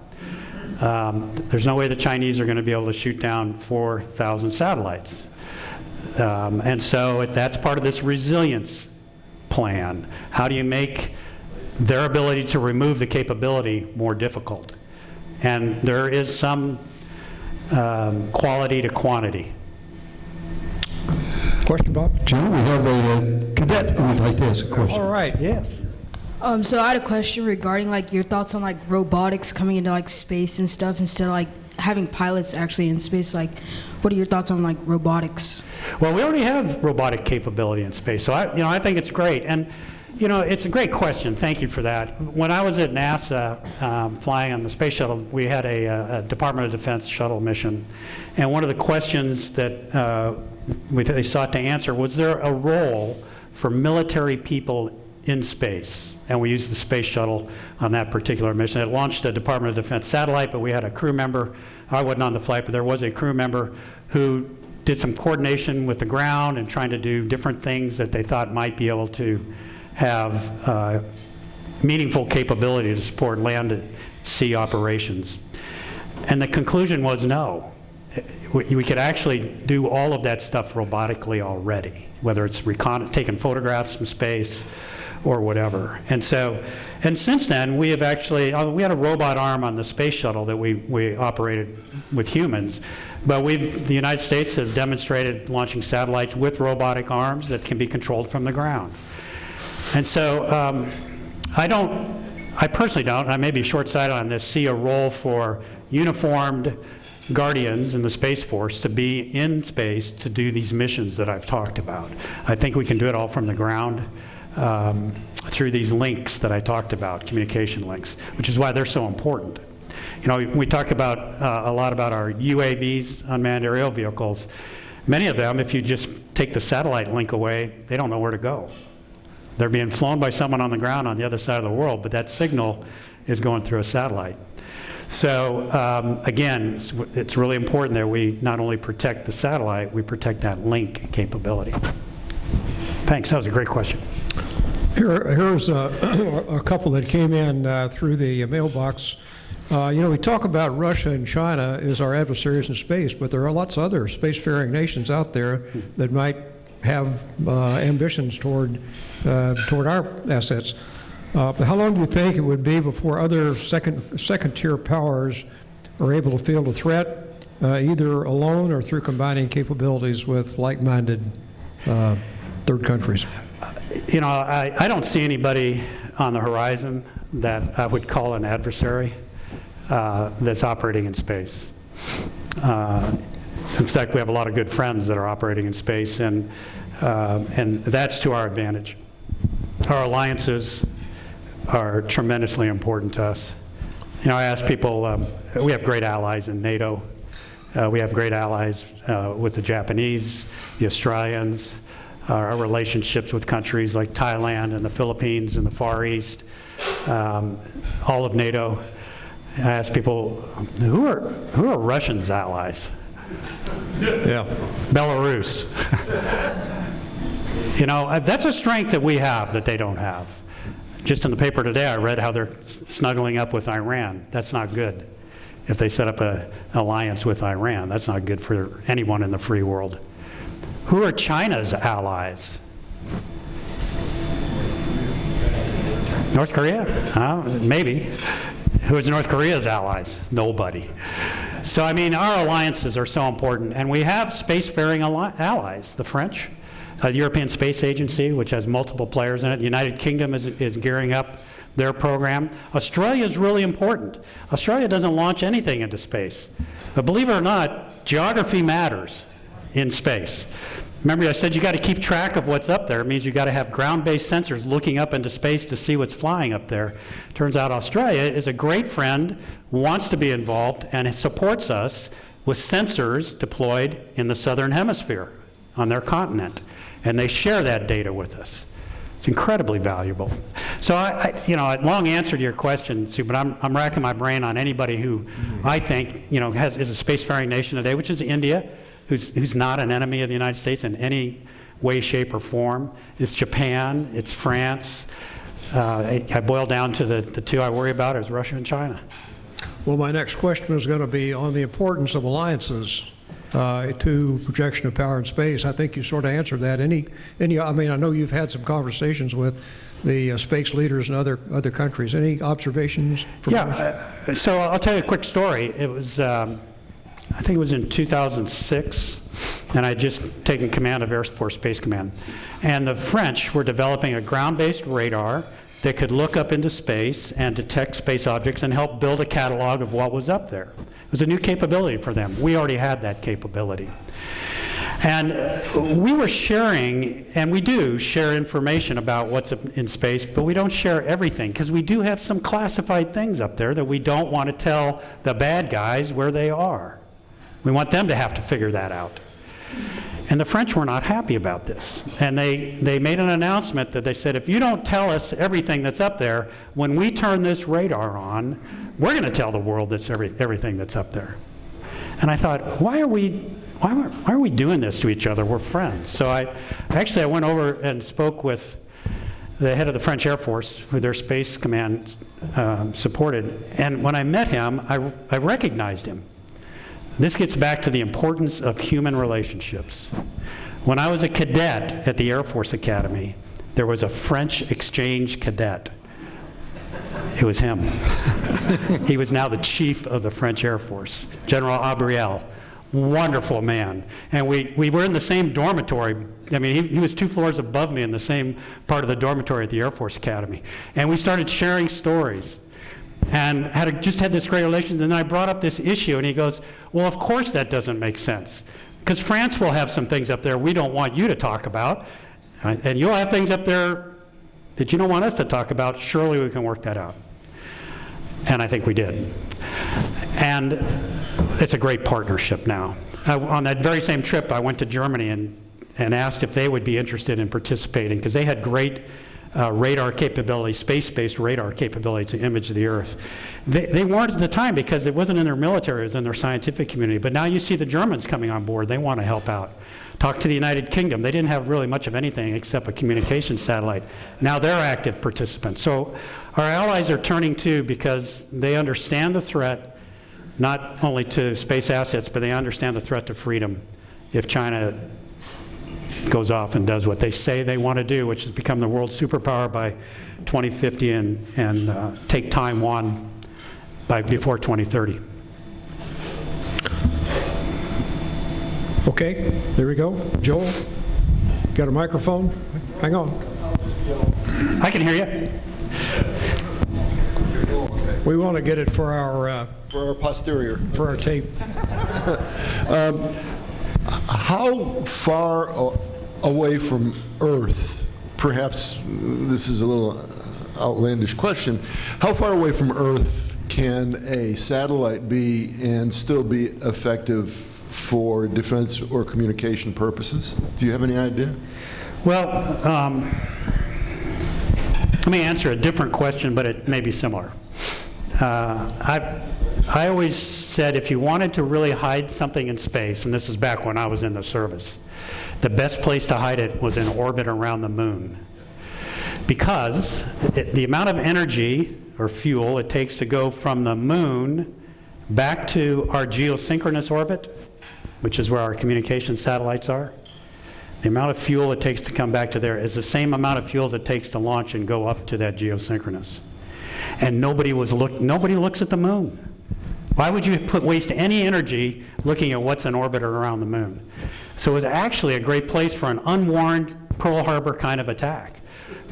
There's no way the Chinese are going to be able to shoot down 4,000 satellites. And so that's part of this resilience plan. How do you make their ability to remove the capability more difficult? And there is some quality to quantity. Question, Bob? John, we have a cadet who would like to ask a question. All right, yes. So I had a question regarding like your thoughts on like robotics coming into like space and stuff instead of like having pilots actually in space. Like, what are your thoughts on like robotics? Well, we already have robotic capability in space, so I think it's great. And it's a great question. Thank you for that. When I was at NASA flying on the space shuttle, we had a Department of Defense shuttle mission, and one of the questions that they sought to answer was there a role for military people in space? And we used the space shuttle on that particular mission. It launched a Department of Defense satellite, but we had a crew member. I wasn't on the flight, but there was a crew member who did some coordination with the ground and trying to do different things that they thought might be able to have meaningful capability to support land and sea operations. And the conclusion was no. We could actually do all of that stuff robotically already, whether it's taking photographs from space or whatever. And since then, we have actually, we had a robot arm on the space shuttle that we operated with humans, but the United States has demonstrated launching satellites with robotic arms that can be controlled from the ground. And so I personally don't, and I may be short-sighted on this, see a role for uniformed guardians in the Space Force to be in space to do these missions that I've talked about. I think we can do it all from the ground through these links that I talked about, communication links, which is why they're so important. We talk about a lot about our UAVs, unmanned aerial vehicles. Many of them, if you just take the satellite link away, they don't know where to go. They're being flown by someone on the ground on the other side of the world, but that signal is going through a satellite. So again, it's really important that we not only protect the satellite, we protect that link capability. Thanks, that was a great question. Here's a couple that came in through the mailbox. We talk about Russia and China as our adversaries in space, but there are lots of other spacefaring nations out there that might have ambitions toward our assets. How long do you think it would be before other second-tier powers are able to field a threat, either alone or through combining capabilities with like-minded third countries? I don't see anybody on the horizon that I would call an adversary that's operating in space. In fact, we have a lot of good friends that are operating in space, and that's to our advantage. Our alliances are tremendously important to us. I ask people, we have great allies in NATO. We have great allies with the Japanese, the Australians, our relationships with countries like Thailand and the Philippines and the Far East, all of NATO. I ask people, who are Russians' allies? Yeah. Belarus. That's a strength that we have that they don't have. Just in the paper today, I read how they're snuggling up with Iran. That's not good. If they set up an alliance with Iran, that's not good for anyone in the free world. Who are China's allies? North Korea? Maybe. Who is North Korea's allies? Nobody. So, our alliances are so important, and we have spacefaring allies. The French, the European Space Agency, which has multiple players in it. The United Kingdom is gearing up their program. Australia is really important. Australia doesn't launch anything into space. But believe it or not, geography matters in space. Remember, I said you got to keep track of what's up there. It means you got to have ground-based sensors looking up into space to see what's flying up there. Turns out Australia is a great friend, wants to be involved, and it supports us with sensors deployed in the southern hemisphere on their continent. And they share that data with us. It's incredibly valuable. So you know, a long answer to your question, Sue, but I'm racking my brain on anybody who I think, you know, is a spacefaring nation today, which is India, who's not an enemy of the United States in any way, shape, or form. It's Japan, it's France. I boil down to the two I worry about is Russia and China. Well, my next question is going to be on the importance of alliances to projection of power in space. I think you sort of answered that. I mean, I know you've had some conversations with the space leaders in other countries. Any observations from Yeah, so I'll tell you a quick story. It was, I think it was in 2006, and I had just taken command of Air Force Space Command. And the French were developing a ground-based radar that could look up into space and detect space objects and help build a catalog of what was up there. It was a new capability for them. We already had that capability. And we were sharing, and we do share information about what's in space, but we don't share everything, because we do have some classified things up there that we don't want to tell the bad guys where they are. We want them to have to figure that out. And the French were not happy about this. And they made an announcement that they said, if you don't tell us everything that's up there, when we turn this radar on, we're going to tell the world that's everything that's up there. And I thought, why are we doing this to each other? We're friends. So I went over and spoke with the head of the French Air Force, who their space command supported. And when I met him, I recognized him. This gets back to the importance of human relationships. When I was a cadet at the Air Force Academy, there was a French exchange cadet. It was him. He was now the chief of the French Air Force, General Abriel. Wonderful man. And we were in the same dormitory. I mean, he was 2 floors above me in the same part of the dormitory at the Air Force Academy. And we started sharing stories. And just had this great relation. And then I brought up this issue, and he goes, well, of course that doesn't make sense. Because France will have some things up there we don't want you to talk about. And you'll have things up there that you don't want us to talk about. Surely we can work that out. And I think we did. And it's a great partnership now. On that very same trip, I went to Germany and asked if they would be interested in participating, because they had great radar capability, space-based radar capability to image the Earth. They weren't at the time because it wasn't in their military, it was in their scientific community. But now you see the Germans coming on board. They want to help out. Talk to the United Kingdom. They didn't have really much of anything except a communications satellite. Now they're active participants. So our allies are turning to, because they understand the threat, not only to space assets, but they understand the threat to freedom if China goes off and does what they say they want to do, which is become the world superpower by 2050 and take Taiwan before 2030. Okay, there we go. Joel, got a microphone? Hang on. I can hear you. We want to get it for our posterior. for our tape. How far away from Earth, perhaps this is a little outlandish question, how far away from Earth can a satellite be and still be effective for defense or communication purposes? Do you have any idea? Well, let me answer a different question, but it may be similar. I always said if you wanted to really hide something in space, and this is back when I was in the service, the best place to hide it was in orbit around the moon. Because the amount of energy or fuel it takes to go from the moon back to our geosynchronous orbit, which is where our communication satellites are, the amount of fuel it takes to come back to there is the same amount of fuel as it takes to launch and go up to that geosynchronous. And nobody looks at the moon. Why would you waste any energy looking at what's in orbit around the moon? So it was actually a great place for an unwarned Pearl Harbor kind of attack,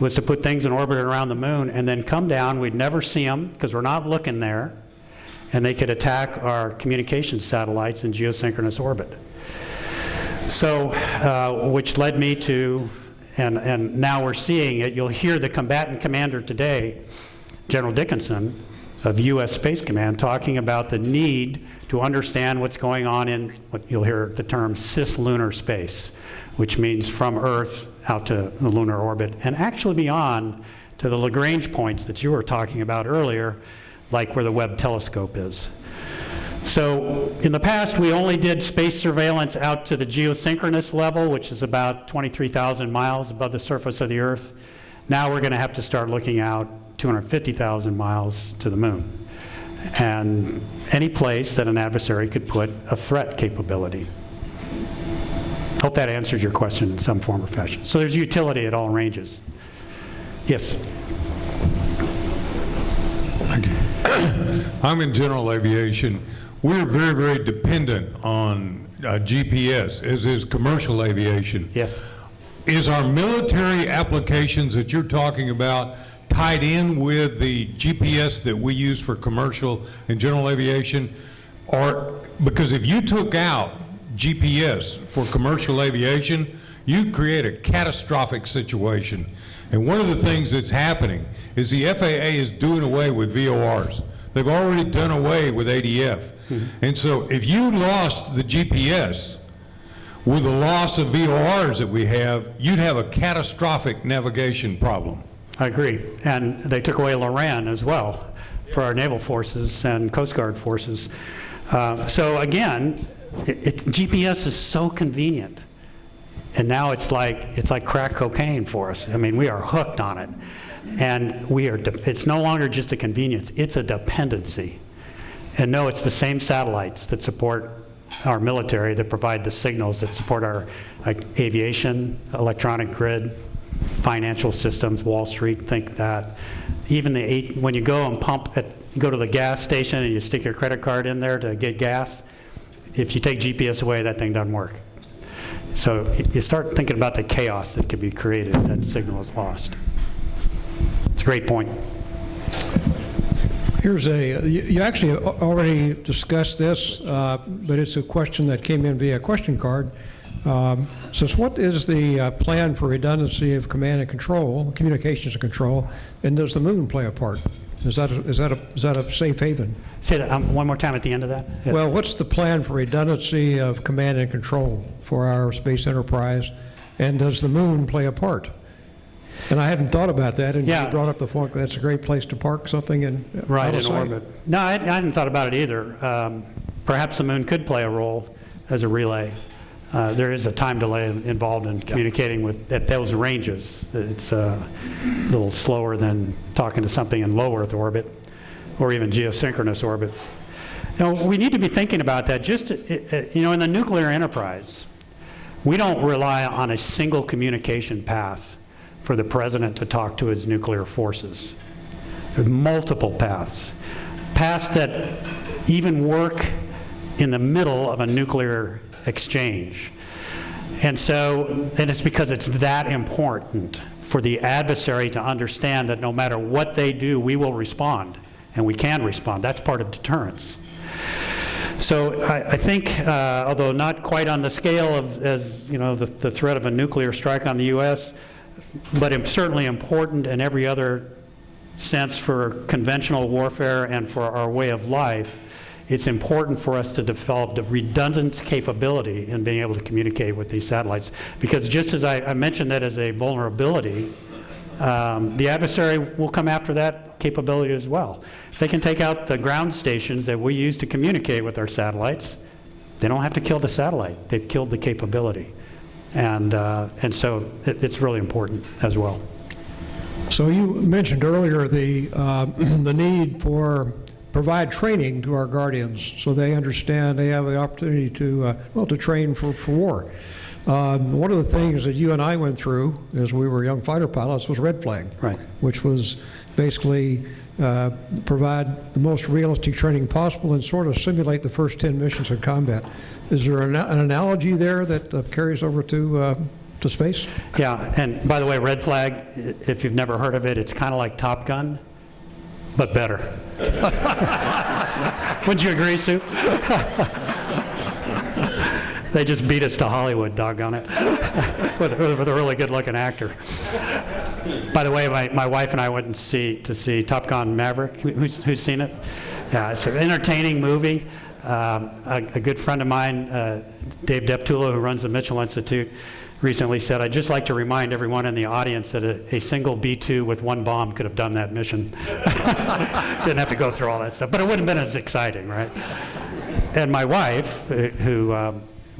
was to put things in orbit around the moon and then come down. We'd never see them because we're not looking there, and they could attack our communication satellites in geosynchronous orbit. So, which led me to, and now we're seeing it, you'll hear the combatant commander today, General Dickinson of U.S. Space Command, talking about the need to understand what's going on in what you'll hear the term cislunar space, which means from Earth out to the lunar orbit and actually beyond to the Lagrange points that you were talking about earlier, like where the Webb telescope is. So in the past, we only did space surveillance out to the geosynchronous level, which is about 23,000 miles above the surface of the Earth. Now we're going to have to start looking out 250,000 miles to the moon, and any place that an adversary could put a threat capability. Hope that answers your question in some form or fashion. So there's utility at all ranges. Yes? Thank you. I'm in general aviation. We're very, very dependent on GPS, as is commercial aviation. Yes. Is our military applications that you're talking about tied in with the GPS that we use for commercial and general aviation? Or, because if you took out GPS for commercial aviation, you'd create a catastrophic situation. And one of the things that's happening is the FAA is doing away with VORs. They've already done away with ADF. And so if you lost the GPS with the loss of VORs that we have, you'd have a catastrophic navigation problem. I agree. And they took away Loran as well for our naval forces and Coast Guard forces. So again, GPS is so convenient. And now it's like crack cocaine for us. I mean, we are hooked on it. And it's no longer just a convenience, it's a dependency. And no, it's the same satellites that support our military, that provide the signals that support our aviation, electronic grid, financial systems, Wall Street, think that. Even when you go and go to the gas station and you stick your credit card in there to get gas, if you take GPS away, that thing doesn't work. So you start thinking about the chaos that could be created, that signal is lost. It's a great point. You actually already discussed this, but it's a question that came in via question card. Says, what is the plan for redundancy of command and control, communications and control, and does the moon play a part? Is that a safe haven? Say that one more time at the end of that. Yeah. Well, what's the plan for redundancy of command and control for our space enterprise, and does the moon play a part? And I hadn't thought about that, and you brought up the point that's a great place to park something in orbit. No, I hadn't thought about it either. Perhaps the moon could play a role as a relay. There is a time delay involved in communicating at those ranges. It's a little slower than talking to something in low Earth orbit or even geosynchronous orbit. We need to be thinking about that. Just, in the nuclear enterprise, we don't rely on a single communication path for the president to talk to his nuclear forces. There are multiple paths that even work in the middle of a nuclear exchange. And it's because it's that important for the adversary to understand that no matter what they do, we will respond, and we can respond. That's part of deterrence. So I think, although not quite on the scale of the threat of a nuclear strike on the U.S., but certainly important in every other sense for conventional warfare and for our way of life, it's important for us to develop the redundant capability in being able to communicate with these satellites. Because just as I mentioned that as a vulnerability, the adversary will come after that capability as well. If they can take out the ground stations that we use to communicate with our satellites, they don't have to kill the satellite. They've killed the capability. And so it's really important as well. So you mentioned earlier the need for provide training to our guardians so they understand they have the opportunity to train for war. One of the things that you and I went through as we were young fighter pilots was red flag, right, which was basically provide the most realistic training possible and sort of simulate the first 10 missions in combat. Is there an analogy there that carries over to space? Yeah, and by the way, red flag, if you've never heard of it, it's kind of like Top Gun, but better. Wouldn't you agree, Sue? They just beat us to Hollywood, doggone it, with a really good-looking actor. By the way, my wife and I went to see Top Gun Maverick. Who's seen it? Yeah, it's an entertaining movie. A good friend of mine, Dave Deptula, who runs the Mitchell Institute, recently said, "I'd just like to remind everyone in the audience that a single B-2 with one bomb could have done that mission." Didn't have to go through all that stuff, but it wouldn't have been as exciting, right? And my wife, who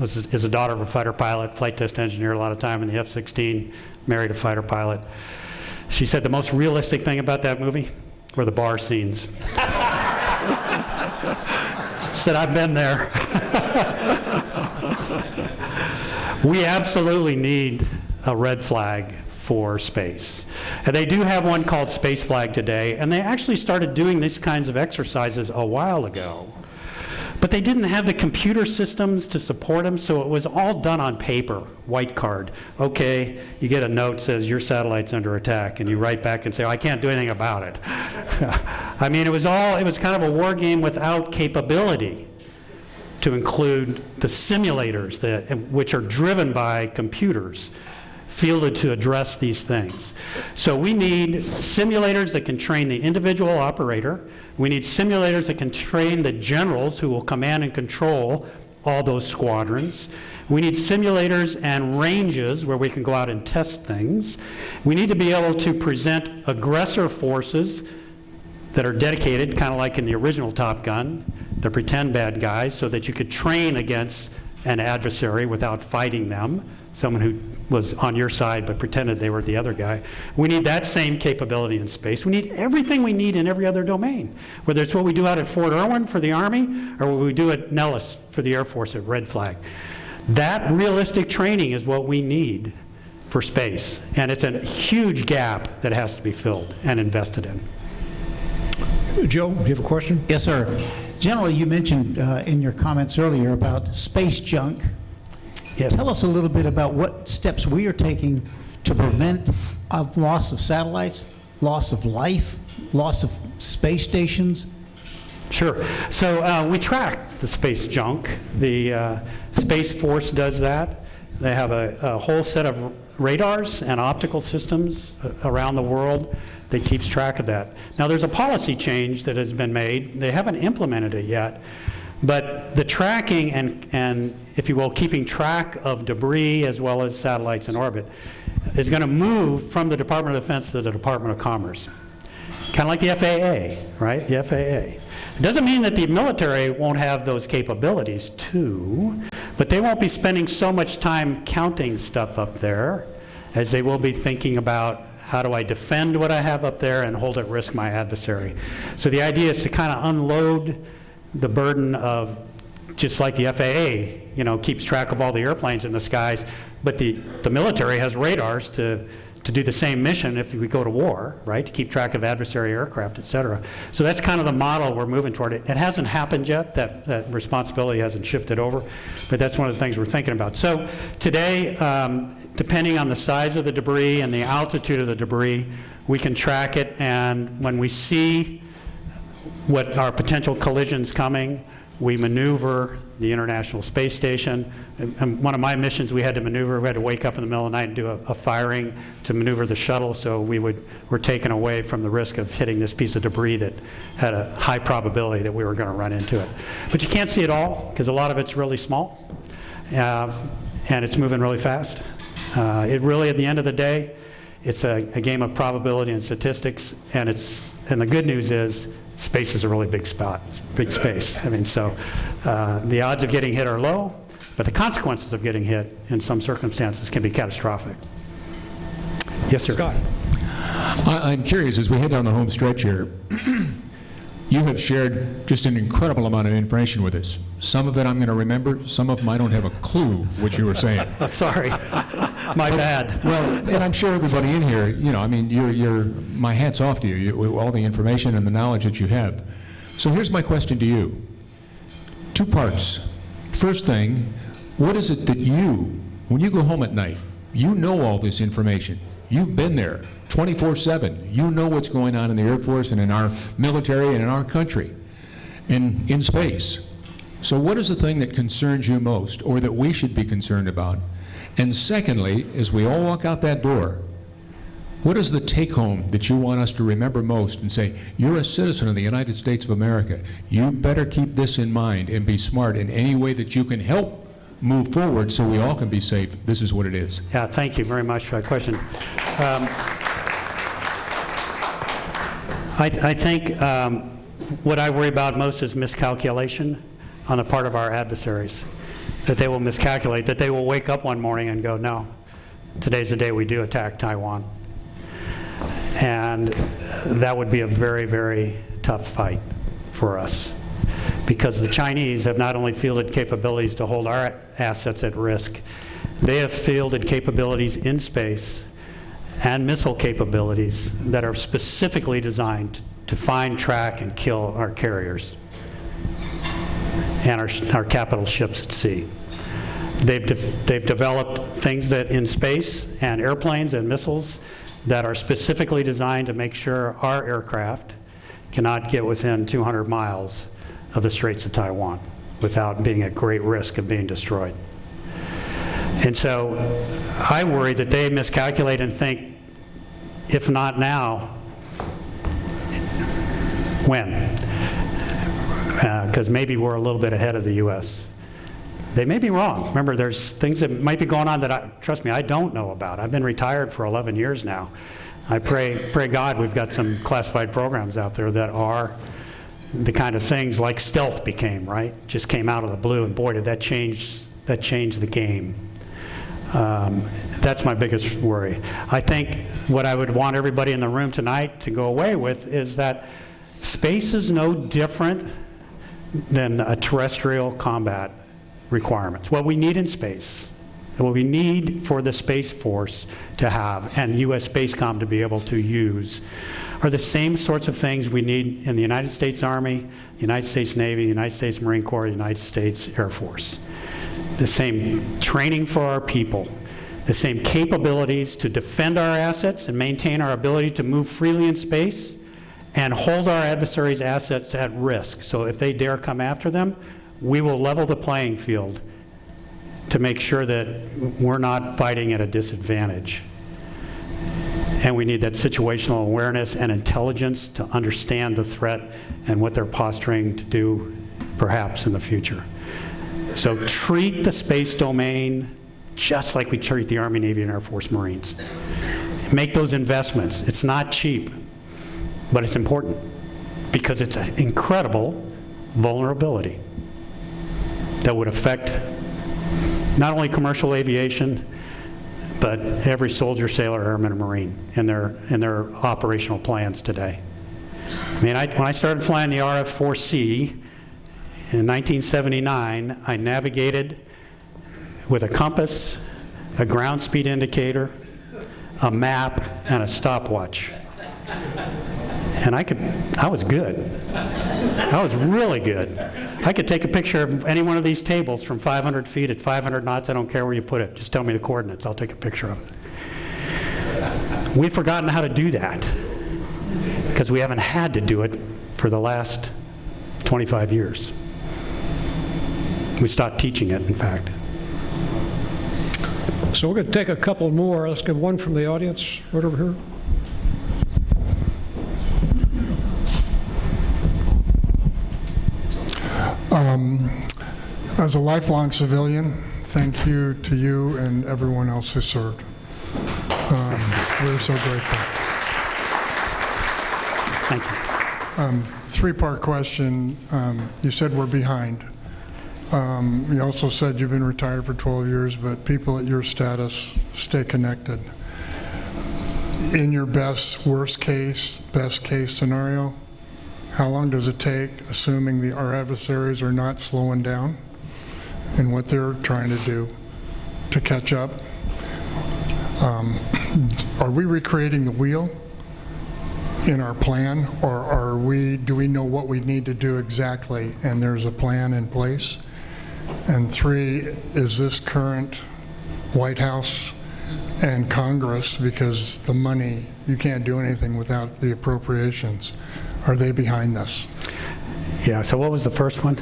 is a daughter of a fighter pilot, flight test engineer a lot of time in the F-16, married a fighter pilot, she said the most realistic thing about that movie were the bar scenes. Said, "I've been there." We absolutely need a red flag for space. And they do have one called Space Flag today, and they actually started doing these kinds of exercises a while ago. But they didn't have the computer systems to support them, so it was all done on paper, white card. Okay, you get a note that says your satellite's under attack, and you write back and say, "I can't do anything about it." I mean, it was kind of a war game without capability to include the simulators, which are driven by computers, fielded to address these things. So we need simulators that can train the individual operator. We need simulators that can train the generals who will command and control all those squadrons. We need simulators and ranges where we can go out and test things. We need to be able to present aggressor forces that are dedicated, kind of like in the original Top Gun, the pretend bad guys, so that you could train against an adversary without fighting them, someone who was on your side but pretended they were the other guy. We need that same capability in space. We need everything we need in every other domain, whether it's what we do out at Fort Irwin for the Army or what we do at Nellis for the Air Force at Red Flag. That realistic training is what we need for space, and it's a huge gap that has to be filled and invested in. Joe, do you have a question? Yes, sir. General, you mentioned in your comments earlier about space junk. Yes. Tell us a little bit about what steps we are taking to prevent loss of satellites, loss of life, loss of space stations. Sure. So we track the space junk. The Space Force does that. They have a whole set of radars and optical systems around the world that keeps track of that. Now, there's a policy change that has been made. They haven't implemented it yet, but the tracking and, if you will, keeping track of debris as well as satellites in orbit is going to move from the Department of Defense to the Department of Commerce. Kind of like the FAA, right? The FAA. It doesn't mean that the military won't have those capabilities too, but they won't be spending so much time counting stuff up there as they will be thinking about how do I defend what I have up there and hold at risk my adversary. So the idea is to kind of unload the burden of, just like the FAA, keeps track of all the airplanes in the skies, but the military has radars to do the same mission if we go to war, right? To keep track of adversary aircraft, et cetera. So that's kind of the model we're moving toward. It hasn't happened yet, that responsibility hasn't shifted over, but that's one of the things we're thinking about. So today, depending on the size of the debris and the altitude of the debris, we can track it, and when we see what our potential collisions coming, we maneuver the International Space Station. And one of my missions we had to wake up in the middle of the night and do a firing to maneuver the shuttle, so we're taken away from the risk of hitting this piece of debris that had a high probability that we were going to run into it. But you can't see it all, because a lot of it's really small, and it's moving really fast. It really, at the end of the day, it's a game of probability and statistics, and the good news is space is a really big space. I mean, so the odds of getting hit are low, but the consequences of getting hit in some circumstances can be catastrophic. Yes, sir. Scott. I'm curious, as we head down the home stretch here, you have shared just an incredible amount of information with us. Some of it I'm going to remember, some of them I don't have a clue what you were saying. Sorry, my bad. Well, and I'm sure everybody in here, my hat's off to you, all the information and the knowledge that you have. So here's my question to you. 2 parts. First thing, what is it that when you go home at night, you know all this information. You've been there 24/7. You know what's going on in the Air Force and in our military and in our country and in space. So what is the thing that concerns you most, or that we should be concerned about? And secondly, as we all walk out that door, What is the take-home that you want us to remember most and say, you're a citizen of the United States of America. You better keep this in mind and be smart in any way that you can help move forward so we all can be safe. This is what it is. Yeah, thank you very much for that question. I think what I worry about most is miscalculation on the part of our adversaries, that they will miscalculate, that they will wake up one morning and go, no, today's the day we do attack Taiwan. And that would be a very, very tough fight for us, because the Chinese have not only fielded capabilities to hold our assets at risk, they have fielded capabilities in space and missile capabilities that are specifically designed to find, track, and kill our carriers and our capital ships at sea. They've developed things that in space and airplanes and missiles that are specifically designed to make sure our aircraft cannot get within 200 miles of the Straits of Taiwan without being at great risk of being destroyed. And so I worry that they miscalculate and think, if not now, when? Because maybe we're a little bit ahead of the U.S. They may be wrong. Remember, there's things that might be going on that, trust me, I don't know about. I've been retired for 11 years now. I pray God we've got some classified programs out there that are the kind of things like stealth became, right? Just came out of the blue, and boy, did that change the game. That's my biggest worry. I think what I would want everybody in the room tonight to go away with is that space is no different than a terrestrial combat requirements. What we need in space, and what we need for the Space Force to have, and U.S. Spacecom to be able to use, are the same sorts of things we need in the United States Army, the United States Navy, the United States Marine Corps, the United States Air Force. The same training for our people, the same capabilities to defend our assets and maintain our ability to move freely in space and hold our adversaries' assets at risk. So if they dare come after them, we will level the playing field to make sure that we're not fighting at a disadvantage. And we need that situational awareness and intelligence to understand the threat and what they're posturing to do perhaps in the future. So treat the space domain just like we treat the Army, Navy, and Air Force Marines. Make those investments. It's not cheap, but it's important because it's an incredible vulnerability that would affect not only commercial aviation, but every soldier, sailor, airman, and Marine in their operational plans today. I mean, when I started flying the RF-4C in 1979, I navigated with a compass, a ground speed indicator, a map, and a stopwatch. And I was good. I was really good. I could take a picture of any one of these tables from 500 feet at 500 knots. I don't care where you put it. Just tell me the coordinates. I'll take a picture of it. We've forgotten how to do that because we haven't had to do it for the last 25 years. We stopped teaching it, in fact. So we're going to take a couple more. Let's get one from the audience right over here. As a lifelong civilian, thank you to you and everyone else who served. We're so grateful. Thank you. Three-part question. You said we're behind. You also said you've been retired for 12 years, but people at your status stay connected. In your worst case, best case scenario, how long does it take, assuming our adversaries are not slowing down in what they're trying to do to catch up? Are we recreating the wheel in our plan, or do we know what we need to do exactly and there's a plan in place? And three, is this current White House and Congress, because the money, you can't do anything without the appropriations, are they behind this? Yeah, so what was the first one?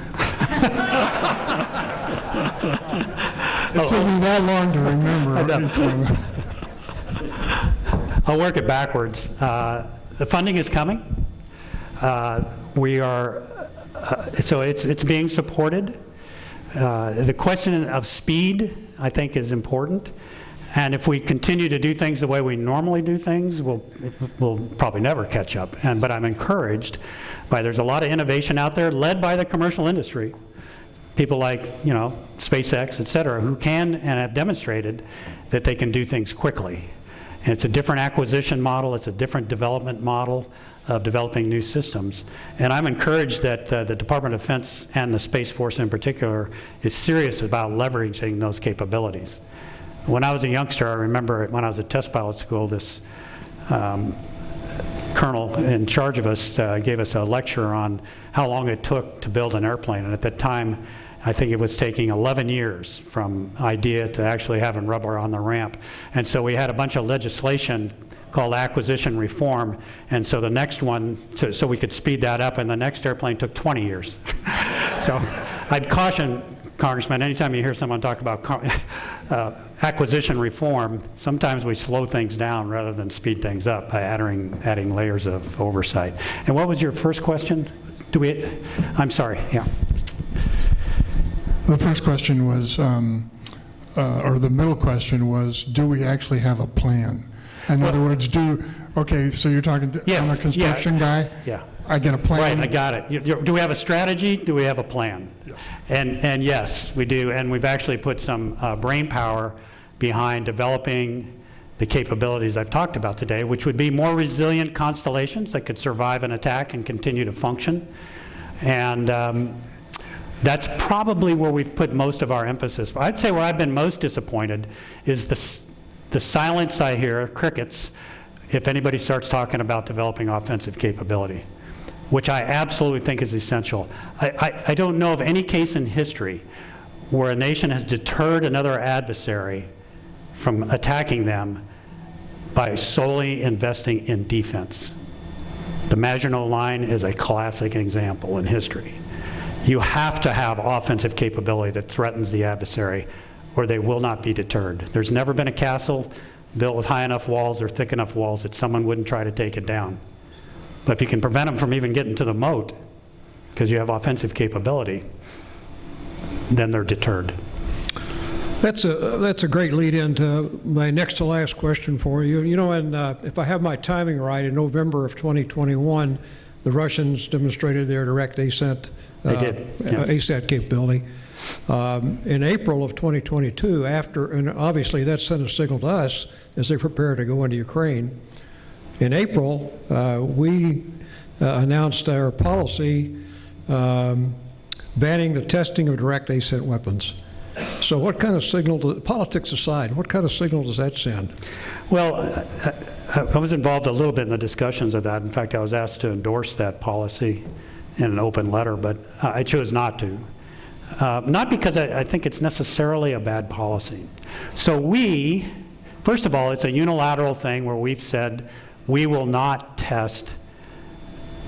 It took me that long to remember each one of I'll work it backwards. The funding is coming. We are, so it's being supported. The question of speed, I think, is important. And if we continue to do things the way we normally do things, we'll probably never catch up. But I'm encouraged by there's a lot of innovation out there led by the commercial industry. People like, SpaceX, et cetera, who can and have demonstrated that they can do things quickly. And it's a different acquisition model, it's a different development model of developing new systems. And I'm encouraged that the Department of Defense and the Space Force in particular is serious about leveraging those capabilities. When I was a youngster, I remember when I was at test pilot school, this colonel in charge of us gave us a lecture on how long it took to build an airplane. And at that time, I think it was taking 11 years from idea to actually having rubber on the ramp. And so we had a bunch of legislation called acquisition reform. And so the next one, so we could speed that up, and the next airplane took 20 years. So I'd caution Congressman, anytime you hear someone talk about acquisition reform, sometimes we slow things down rather than speed things up by adding layers of oversight. And what was your first question? I'm sorry, yeah. The first question was, or the middle question was, do we actually have a plan? In other words, okay, so you're talking, I'm a construction guy? Yeah. I get a plan? Right, I got it. Do we have a strategy? Do we have a plan? Yes. And yes, we do. And we've actually put some brain power behind developing the capabilities I've talked about today, which would be more resilient constellations that could survive an attack and continue to function. And that's probably where we've put most of our emphasis. I'd say where I've been most disappointed is the silence I hear, crickets, if anybody starts talking about developing offensive capability, which I absolutely think is essential. I don't know of any case in history where a nation has deterred another adversary from attacking them by solely investing in defense. The Maginot Line is a classic example in history. You have to have offensive capability that threatens the adversary, or they will not be deterred. There's never been a castle built with high enough walls or thick enough walls that someone wouldn't try to take it down. But if you can prevent them from even getting to the moat because you have offensive capability, then they're deterred. That's a great lead into my next to last question for you. And if I have my timing right, in November of 2021, the Russians demonstrated their direct ascent They did, yes. ASAT capability. In April of 2022, and obviously that sent a signal to us as they prepare to go into Ukraine. In April, we announced our policy banning the testing of direct ascent weapons. So what kind of signal, politics aside, what kind of signal does that send? Well, I was involved a little bit in the discussions of that. In fact, I was asked to endorse that policy in an open letter, but I chose not to. Not because I think it's necessarily a bad policy. So first of all, it's a unilateral thing where we've said we will not test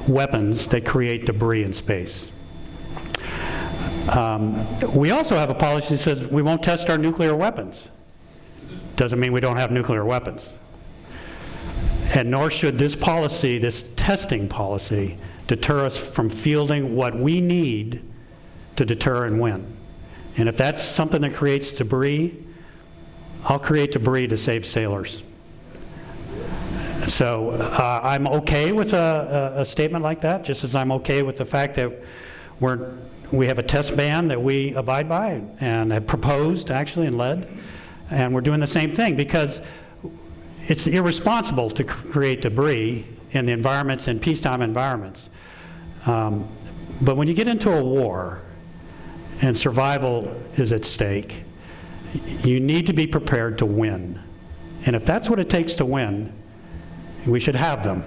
weapons that create debris in space. We also have a policy that says we won't test our nuclear weapons. Doesn't mean we don't have nuclear weapons. And nor should this policy, this testing policy, deter us from fielding what we need to deter and win. And if that's something that creates debris, I'll create debris to save sailors. So I'm okay with a statement like that, just as I'm okay with the fact that we have a test ban that we abide by and have proposed actually and led, and we're doing the same thing because it's irresponsible to create debris in the environments, in peacetime environments. But when you get into a war and survival is at stake, you need to be prepared to win. And if that's what it takes to win, we should have them.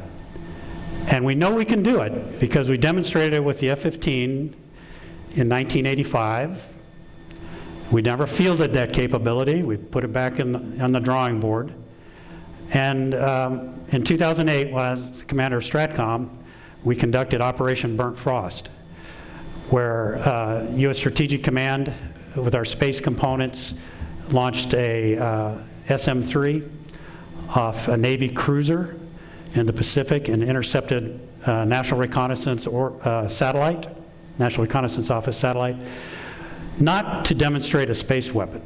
And we know we can do it because we demonstrated it with the F-15 in 1985. We never fielded that capability. We put it back on the drawing board. And in 2008, when I was commander of STRATCOM, we conducted Operation Burnt Frost, where U.S. Strategic Command, with our space components, launched a SM-3 off a Navy cruiser in the Pacific and intercepted National Reconnaissance satellite, National Reconnaissance Office satellite, not to demonstrate a space weapon,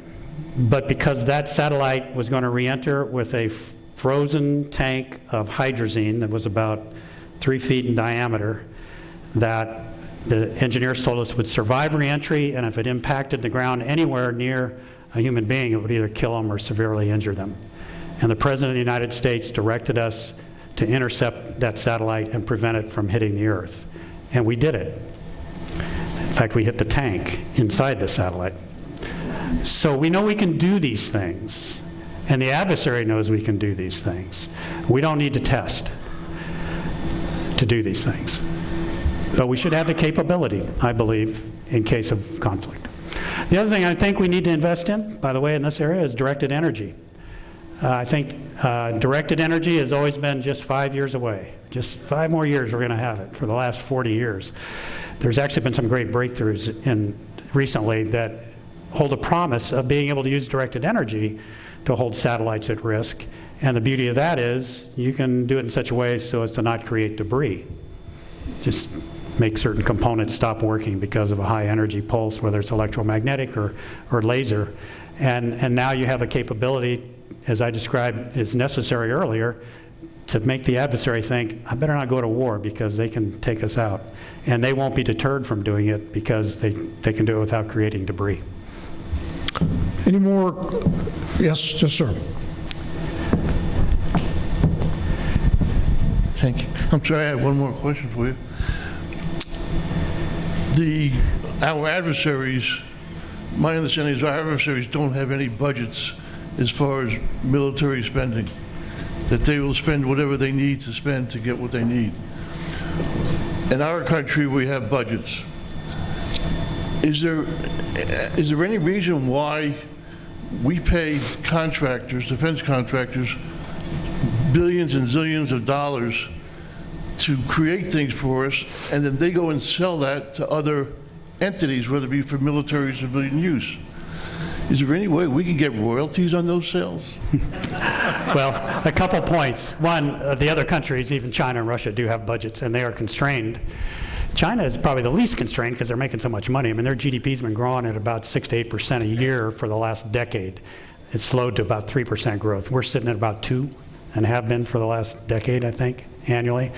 but because that satellite was going to re-enter with a frozen tank of hydrazine that was about 3 feet in diameter that the engineers told us would survive re-entry, and if it impacted the ground anywhere near a human being, it would either kill them or severely injure them. And the President of the United States directed us to intercept that satellite and prevent it from hitting the Earth. And we did it. In fact, we hit the tank inside the satellite. So we know we can do these things, and the adversary knows we can do these things. We don't need to test to do these things. But we should have the capability, I believe, in case of conflict. The other thing I think we need to invest in, by the way, in this area is directed energy. I think directed energy has always been just 5 years away. Just 5 more years we're going to have it for the last 40 years. There's actually been some great breakthroughs recently that hold a promise of being able to use directed energy to hold satellites at risk. And the beauty of that is you can do it in such a way so as to not create debris. Just make certain components stop working because of a high energy pulse, whether it's electromagnetic or laser. And now you have a capability, as I described is necessary earlier, to make the adversary think, I better not go to war because they can take us out. And they won't be deterred from doing it because they can do it without creating debris. Any more? Yes, sir. Thank you. I'm sorry, I have one more question for you. Our adversaries, my understanding is our adversaries don't have any budgets as far as military spending, that they will spend whatever they need to spend to get what they need. In our country, we have budgets. Is there any reason why we pay contractors, defense contractors, billions and zillions of dollars to create things for us, and then they go and sell that to other entities, whether it be for military or civilian use? Is there any way we can get royalties on those sales? Well, a couple points. One, the other countries, even China and Russia, do have budgets, and they are constrained. China is probably the least constrained because they're making so much money. I mean, their GDP's been growing at about 6 to 8% a year for the last decade. It's slowed to about 3% growth. We're sitting at about 2 and have been for the last decade, I think, annually.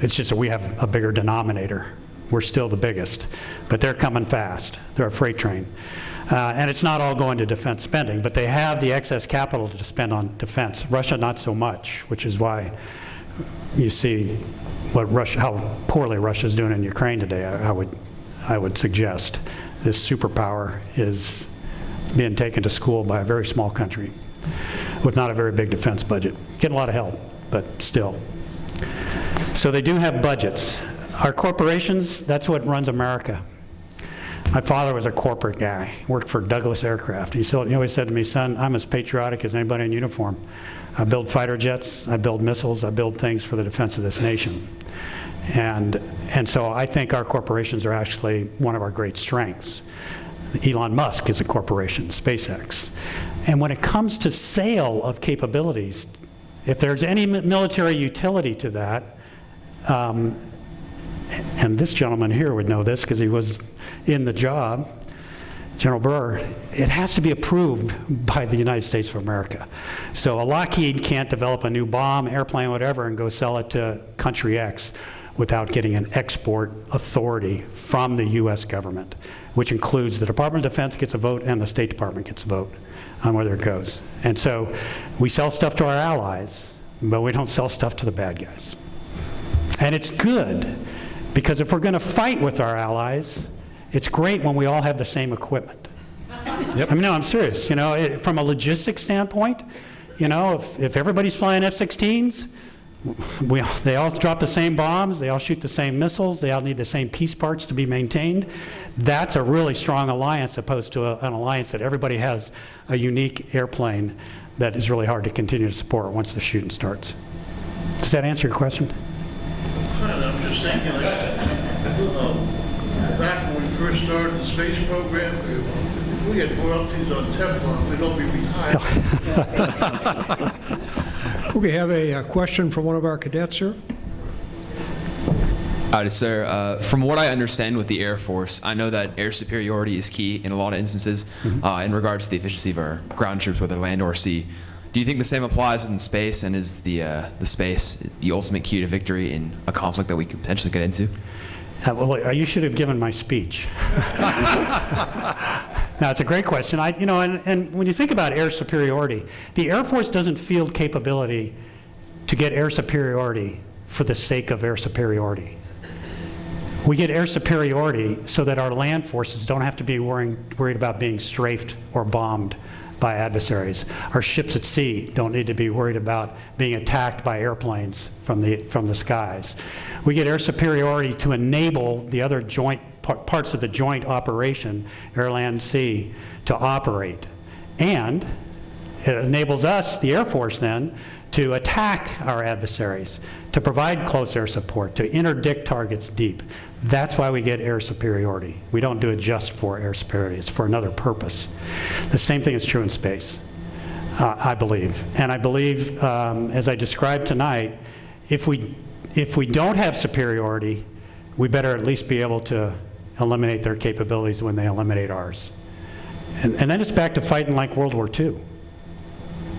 It's just that we have a bigger denominator. We're still the biggest, but they're coming fast. They're a freight train. And it's not all going to defense spending, but they have the excess capital to spend on defense. Russia, not so much, which is why you see how poorly Russia's doing in Ukraine today. I would suggest this superpower is being taken to school by a very small country with not a very big defense budget. Getting a lot of help, but still. So they do have budgets. Our corporations, that's what runs America. My father was a corporate guy. He worked for Douglas Aircraft. He always said to me, son, I'm as patriotic as anybody in uniform. I build fighter jets, I build missiles, I build things for the defense of this nation. And so I think our corporations are actually one of our great strengths. Elon Musk is a corporation, SpaceX. And when it comes to sale of capabilities, if there's any military utility to that, and this gentleman here would know this because he was in the job, General Burr, it has to be approved by the United States of America. So a Lockheed can't develop a new bomb, airplane, whatever, and go sell it to country X without getting an export authority from the U.S. government, which includes the Department of Defense gets a vote and the State Department gets a vote on whether it goes. And so we sell stuff to our allies, but we don't sell stuff to the bad guys. And it's good, because if we're going to fight with our allies, it's great when we all have the same equipment. Yep. I mean, no, I'm serious. You know, from a logistics standpoint, you know, if everybody's flying F-16s, they all drop the same bombs, they all shoot the same missiles, they all need the same piece parts to be maintained. That's a really strong alliance, opposed to an alliance that everybody has a unique airplane that is really hard to continue to support once the shooting starts. Does that answer your question? I'm just thinking, back when we first started the space program, if we had royalties on Teflon, we'd all be retired. We have a question from one of our cadets here. Howdy, sir. From what I understand with the Air Force, I know that air superiority is key in a lot of instances in regards to the efficiency of our ground troops, whether land or sea. Do you think the same applies within space, and is the space the ultimate key to victory in a conflict that we could potentially get into? Well, you should have given my speech. No, it's a great question. And when you think about air superiority, the Air Force doesn't field capability to get air superiority for the sake of air superiority. We get air superiority so that our land forces don't have to be worried about being strafed or bombed by adversaries. Our ships at sea don't need to be worried about being attacked by airplanes from the skies. We get air superiority to enable the other joint parts of the joint operation, air, land, sea, to operate. And it enables us, the Air Force then, to attack our adversaries, to provide close air support, to interdict targets deep. That's why we get air superiority. We don't do it just for air superiority. It's for another purpose. The same thing is true in space, I believe. And I believe, as I described tonight, if we don't have superiority, we better at least be able to eliminate their capabilities when they eliminate ours. And then it's back to fighting like World War II.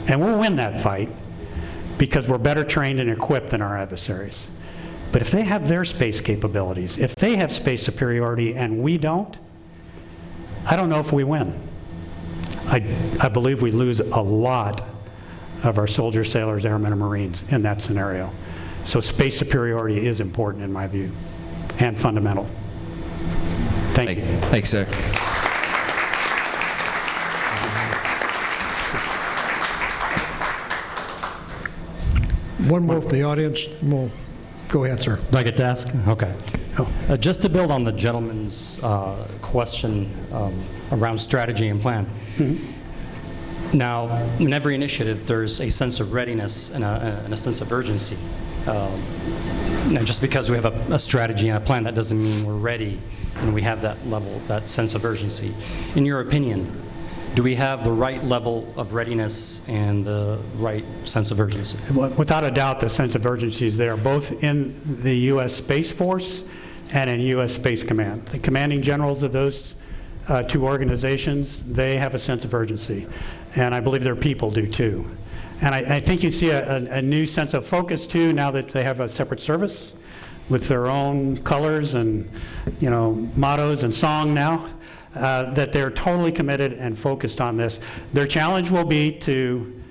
And we'll win that fight because we're better trained and equipped than our adversaries. But if they have their space capabilities, if they have space superiority and we don't, I don't know if we win. I believe we lose a lot of our soldiers, sailors, airmen, and Marines in that scenario. So space superiority is important in my view, and fundamental. Thank you. Thanks, sir. One more from the audience, and we'll go ahead, sir. Do I get to ask? Okay. Just to build on the gentleman's question around strategy and plan. Now, in every initiative, there's a sense of readiness and a sense of urgency. Now, just because we have a strategy and a plan, that doesn't mean we're ready and we have that level, that sense of urgency. In your opinion, do we have the right level of readiness and the right sense of urgency? Without a doubt, the sense of urgency is there, both in the U.S. Space Force and in U.S. Space Command. The commanding generals of those two organizations, they have a sense of urgency. And I believe their people do too. And I think you see a new sense of focus too, now that they have a separate service with their own colors and, mottos and song now. That they're totally committed and focused on this. Their challenge will be to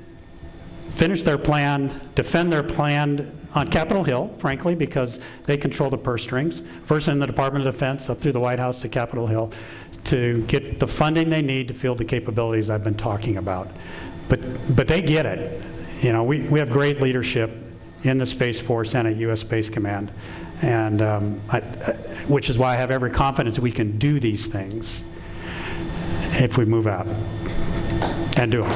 finish their plan, defend their plan on Capitol Hill, frankly, because they control the purse strings, first in the Department of Defense up through the White House to Capitol Hill, to get the funding they need to field the capabilities I've been talking about. But they get it. We have great leadership in the Space Force and at U.S. Space Command, and which is why I have every confidence we can do these things if we move out and do them.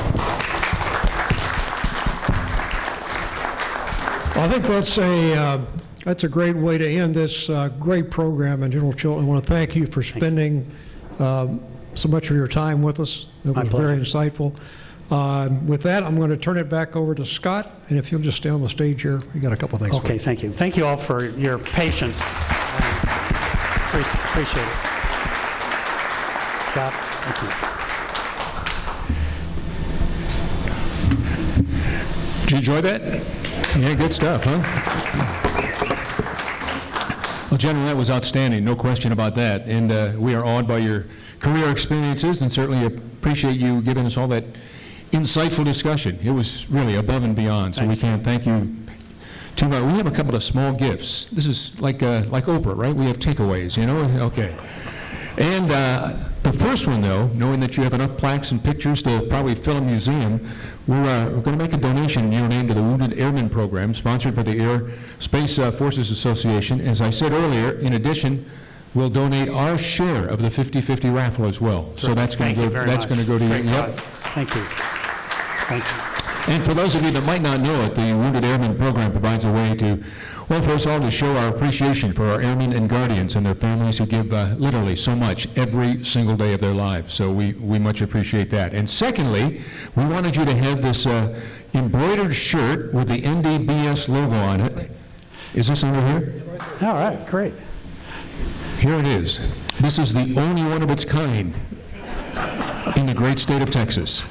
Well, I think that's a great way to end this great program. And General Chilton, I want to thank you for spending so much of your time with us. It was very insightful. With that, I'm going to turn it back over to Scott, and if you'll just stay on the stage here, we got a couple of things. Okay, thank you. Thank you all for your patience. Appreciate it. Scott, thank you. Did you enjoy that? Yeah, good stuff, huh? Well, General, that was outstanding, no question about that. And we are awed by your career experiences and certainly appreciate you giving us all that insightful discussion. It was really above and beyond, so we can't thank you too much. We have a couple of small gifts. This is like Oprah, right? We have takeaways, Okay. And the first one, though, knowing that you have enough plaques and pictures to probably fill a museum, we're going to make a donation in your name to the Wounded Airmen Program, sponsored by the Air Space Forces Association. As I said earlier, in addition, we'll donate our share of the 50-50 raffle as well. So that's going to go. That's going to go to you. Yep. Thank you. Thank you. And for those of you that might not know it, the Wounded Airmen Program provides a way to, well, for us all to show our appreciation for our airmen and guardians and their families who give literally so much every single day of their lives. So we much appreciate that. And secondly, we wanted you to have this embroidered shirt with the NDBS logo on it. Is this over here? All right, great. Here it is. This is the only one of its kind in the great state of Texas.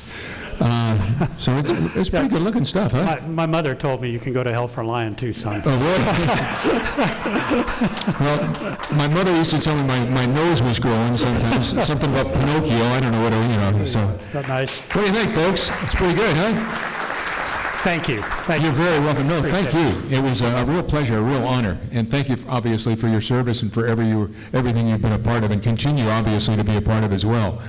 So it's pretty good looking stuff, huh? My mother told me you can go to hell for lying too, son. Oh, really? Well, my mother used to tell me my nose was growing sometimes. Something about Pinocchio. I don't know what, so. That's nice. What do you think, folks? It's pretty good, huh? Thank you. You're very welcome. No, Appreciate thank you. It was a real pleasure, a real honor. And thank you, obviously, for your service and for everything you've been a part of and continue, obviously, to be a part of as well.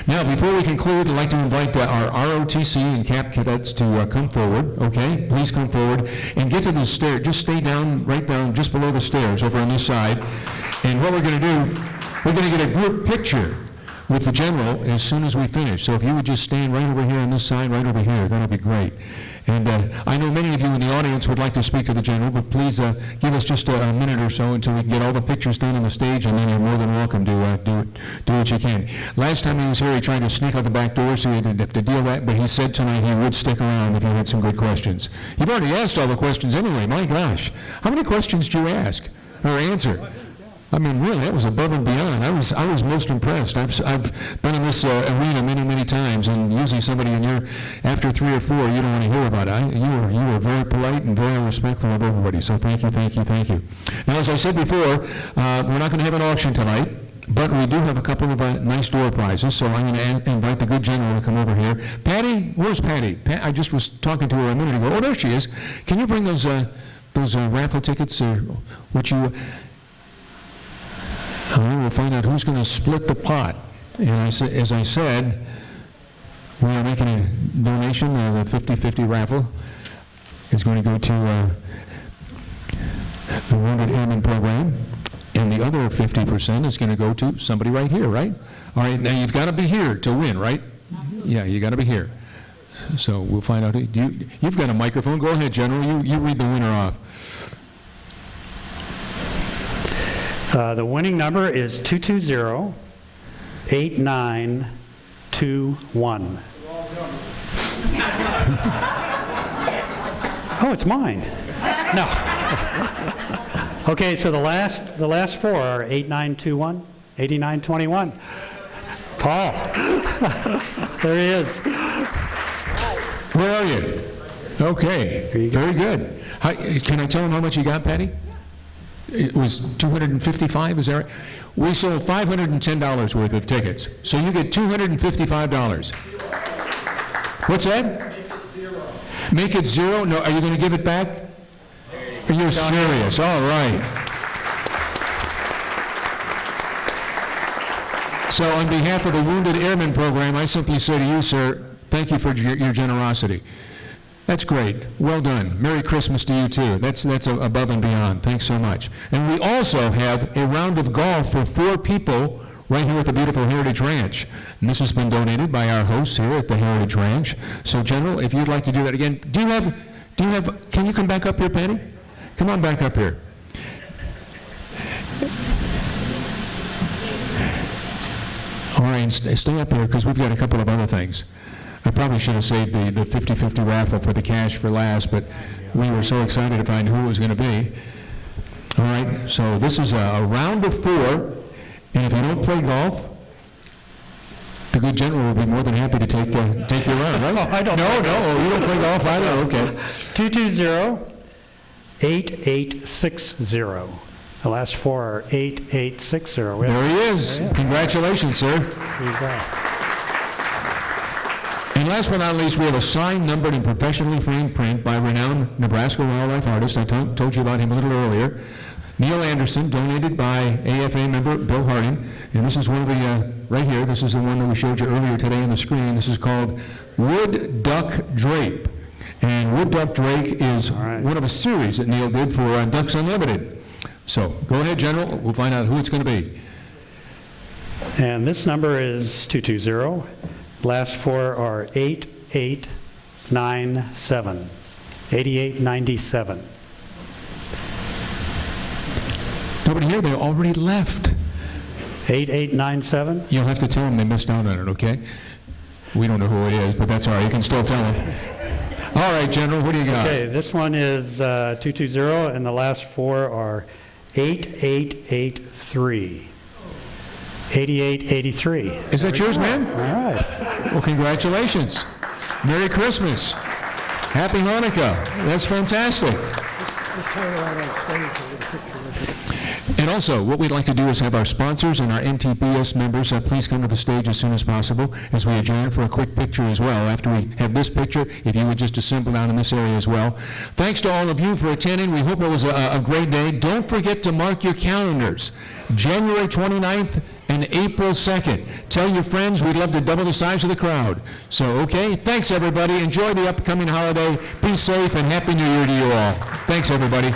Now, before we conclude, I'd like to invite our ROTC and CAP cadets to come forward, okay? Please come forward and get to the stair. Just stay down, right down, just below the stairs over on this side. And what we're going to do, we're going to get a group picture with the general as soon as we finish. So if you would just stand right over here on this side, right over here, that'll be great. And I know many of you in the audience would like to speak to the general, but please give us just a minute or so until we can get all the pictures done on the stage, and then you're more than welcome to do what you can. Last time he was here, he tried to sneak out the back door, so he didn't have to deal with that, but he said tonight he would stick around if you had some good questions. You've already asked all the questions anyway, my gosh. How many questions did you ask or answer? I mean, really, that was above and beyond. I was most impressed. I've been in this arena many, many times, and usually somebody after 3 or 4, you don't want to hear about it. You were very polite and very respectful of everybody, so thank you, thank you, thank you. Now, as I said before, we're not going to have an auction tonight, but we do have a couple of nice door prizes, so I'm going to invite the good general to come over here. Patty, where's Patty? I just was talking to her a minute ago. Oh, there she is. Can you bring those raffle tickets, which you... We'll find out who's going to split the pot. And as I said, we are making a donation. The 50-50 raffle is going to go to the Wounded Airmen Program, and the other 50% is going to go to somebody right here, right? All right, now you've got to be here to win, right? Yeah, you got to be here. So we'll find out. You've got a microphone. Go ahead, General. You read the winner off. The winning number is 220-8921. Oh, it's mine. No. Okay, so the last 4 are 8921, 8921. Paul. There he is. Where are you? Okay, very good. Can I tell him how much you got, Patty? It was $255, is that right? We sold $510 worth of tickets, so you get $255. What's that? Make it zero? No, are you going to give it back? You're serious, all right. So on behalf of the Wounded Airmen Program, I simply say to you, sir, thank you for your generosity. That's great. Well done. Merry Christmas to you, too. That's above and beyond. Thanks so much. And we also have a round of golf for 4 people right here at the beautiful Heritage Ranch. And this has been donated by our hosts here at the Heritage Ranch. So, General, if you'd like to do that again, do you have, can you come back up here, Patty? Come on back up here. All right, stay up here because we've got a couple of other things. I probably should have saved the 50-50 raffle for the cash for last, but we were so excited to find who it was going to be. All right, so this is a round of 4, and if you don't play golf, the good general will be more than happy to take you around, right? No, I don't. No, you don't play golf either? Okay. 220-8860. The last 4 are 8860. There he is. Congratulations, sir. There you go. And last but not least, we have a signed, numbered, and professionally framed print by renowned Nebraska wildlife artist. I told you about him a little earlier. Neil Anderson, donated by AFA member Bill Harding. And this is one of the, right here, this is the one that we showed you earlier today on the screen. This is called Wood Duck Drape. And Wood Duck Drape is one of a series that Neil did for Ducks Unlimited. So go ahead, General. We'll find out who it's going to be. And this number is 220. Last 4 are 88 8897. 8897. Nobody here, they already left. 8897? You'll have to tell them they missed out on it, okay? We don't know who it is, but that's all right. You can still tell them. All right, General, what do you got? Okay, this one is 220, and the last four are 8883. 8883. Is that yours, man? All right. Well, congratulations. Merry Christmas. Happy Hanukkah. That's fantastic. And also, what we'd like to do is have our sponsors and our NTPS members please come to the stage as soon as possible as we adjourn for a quick picture as well. After we have this picture, if you would just assemble down in this area as well. Thanks to all of you for attending. We hope it was a great day. Don't forget to mark your calendars. January 29th and April 2nd. Tell your friends we'd love to double the size of the crowd. So, okay, thanks everybody. Enjoy the upcoming holiday. Be safe and Happy New Year to you all. Thanks everybody.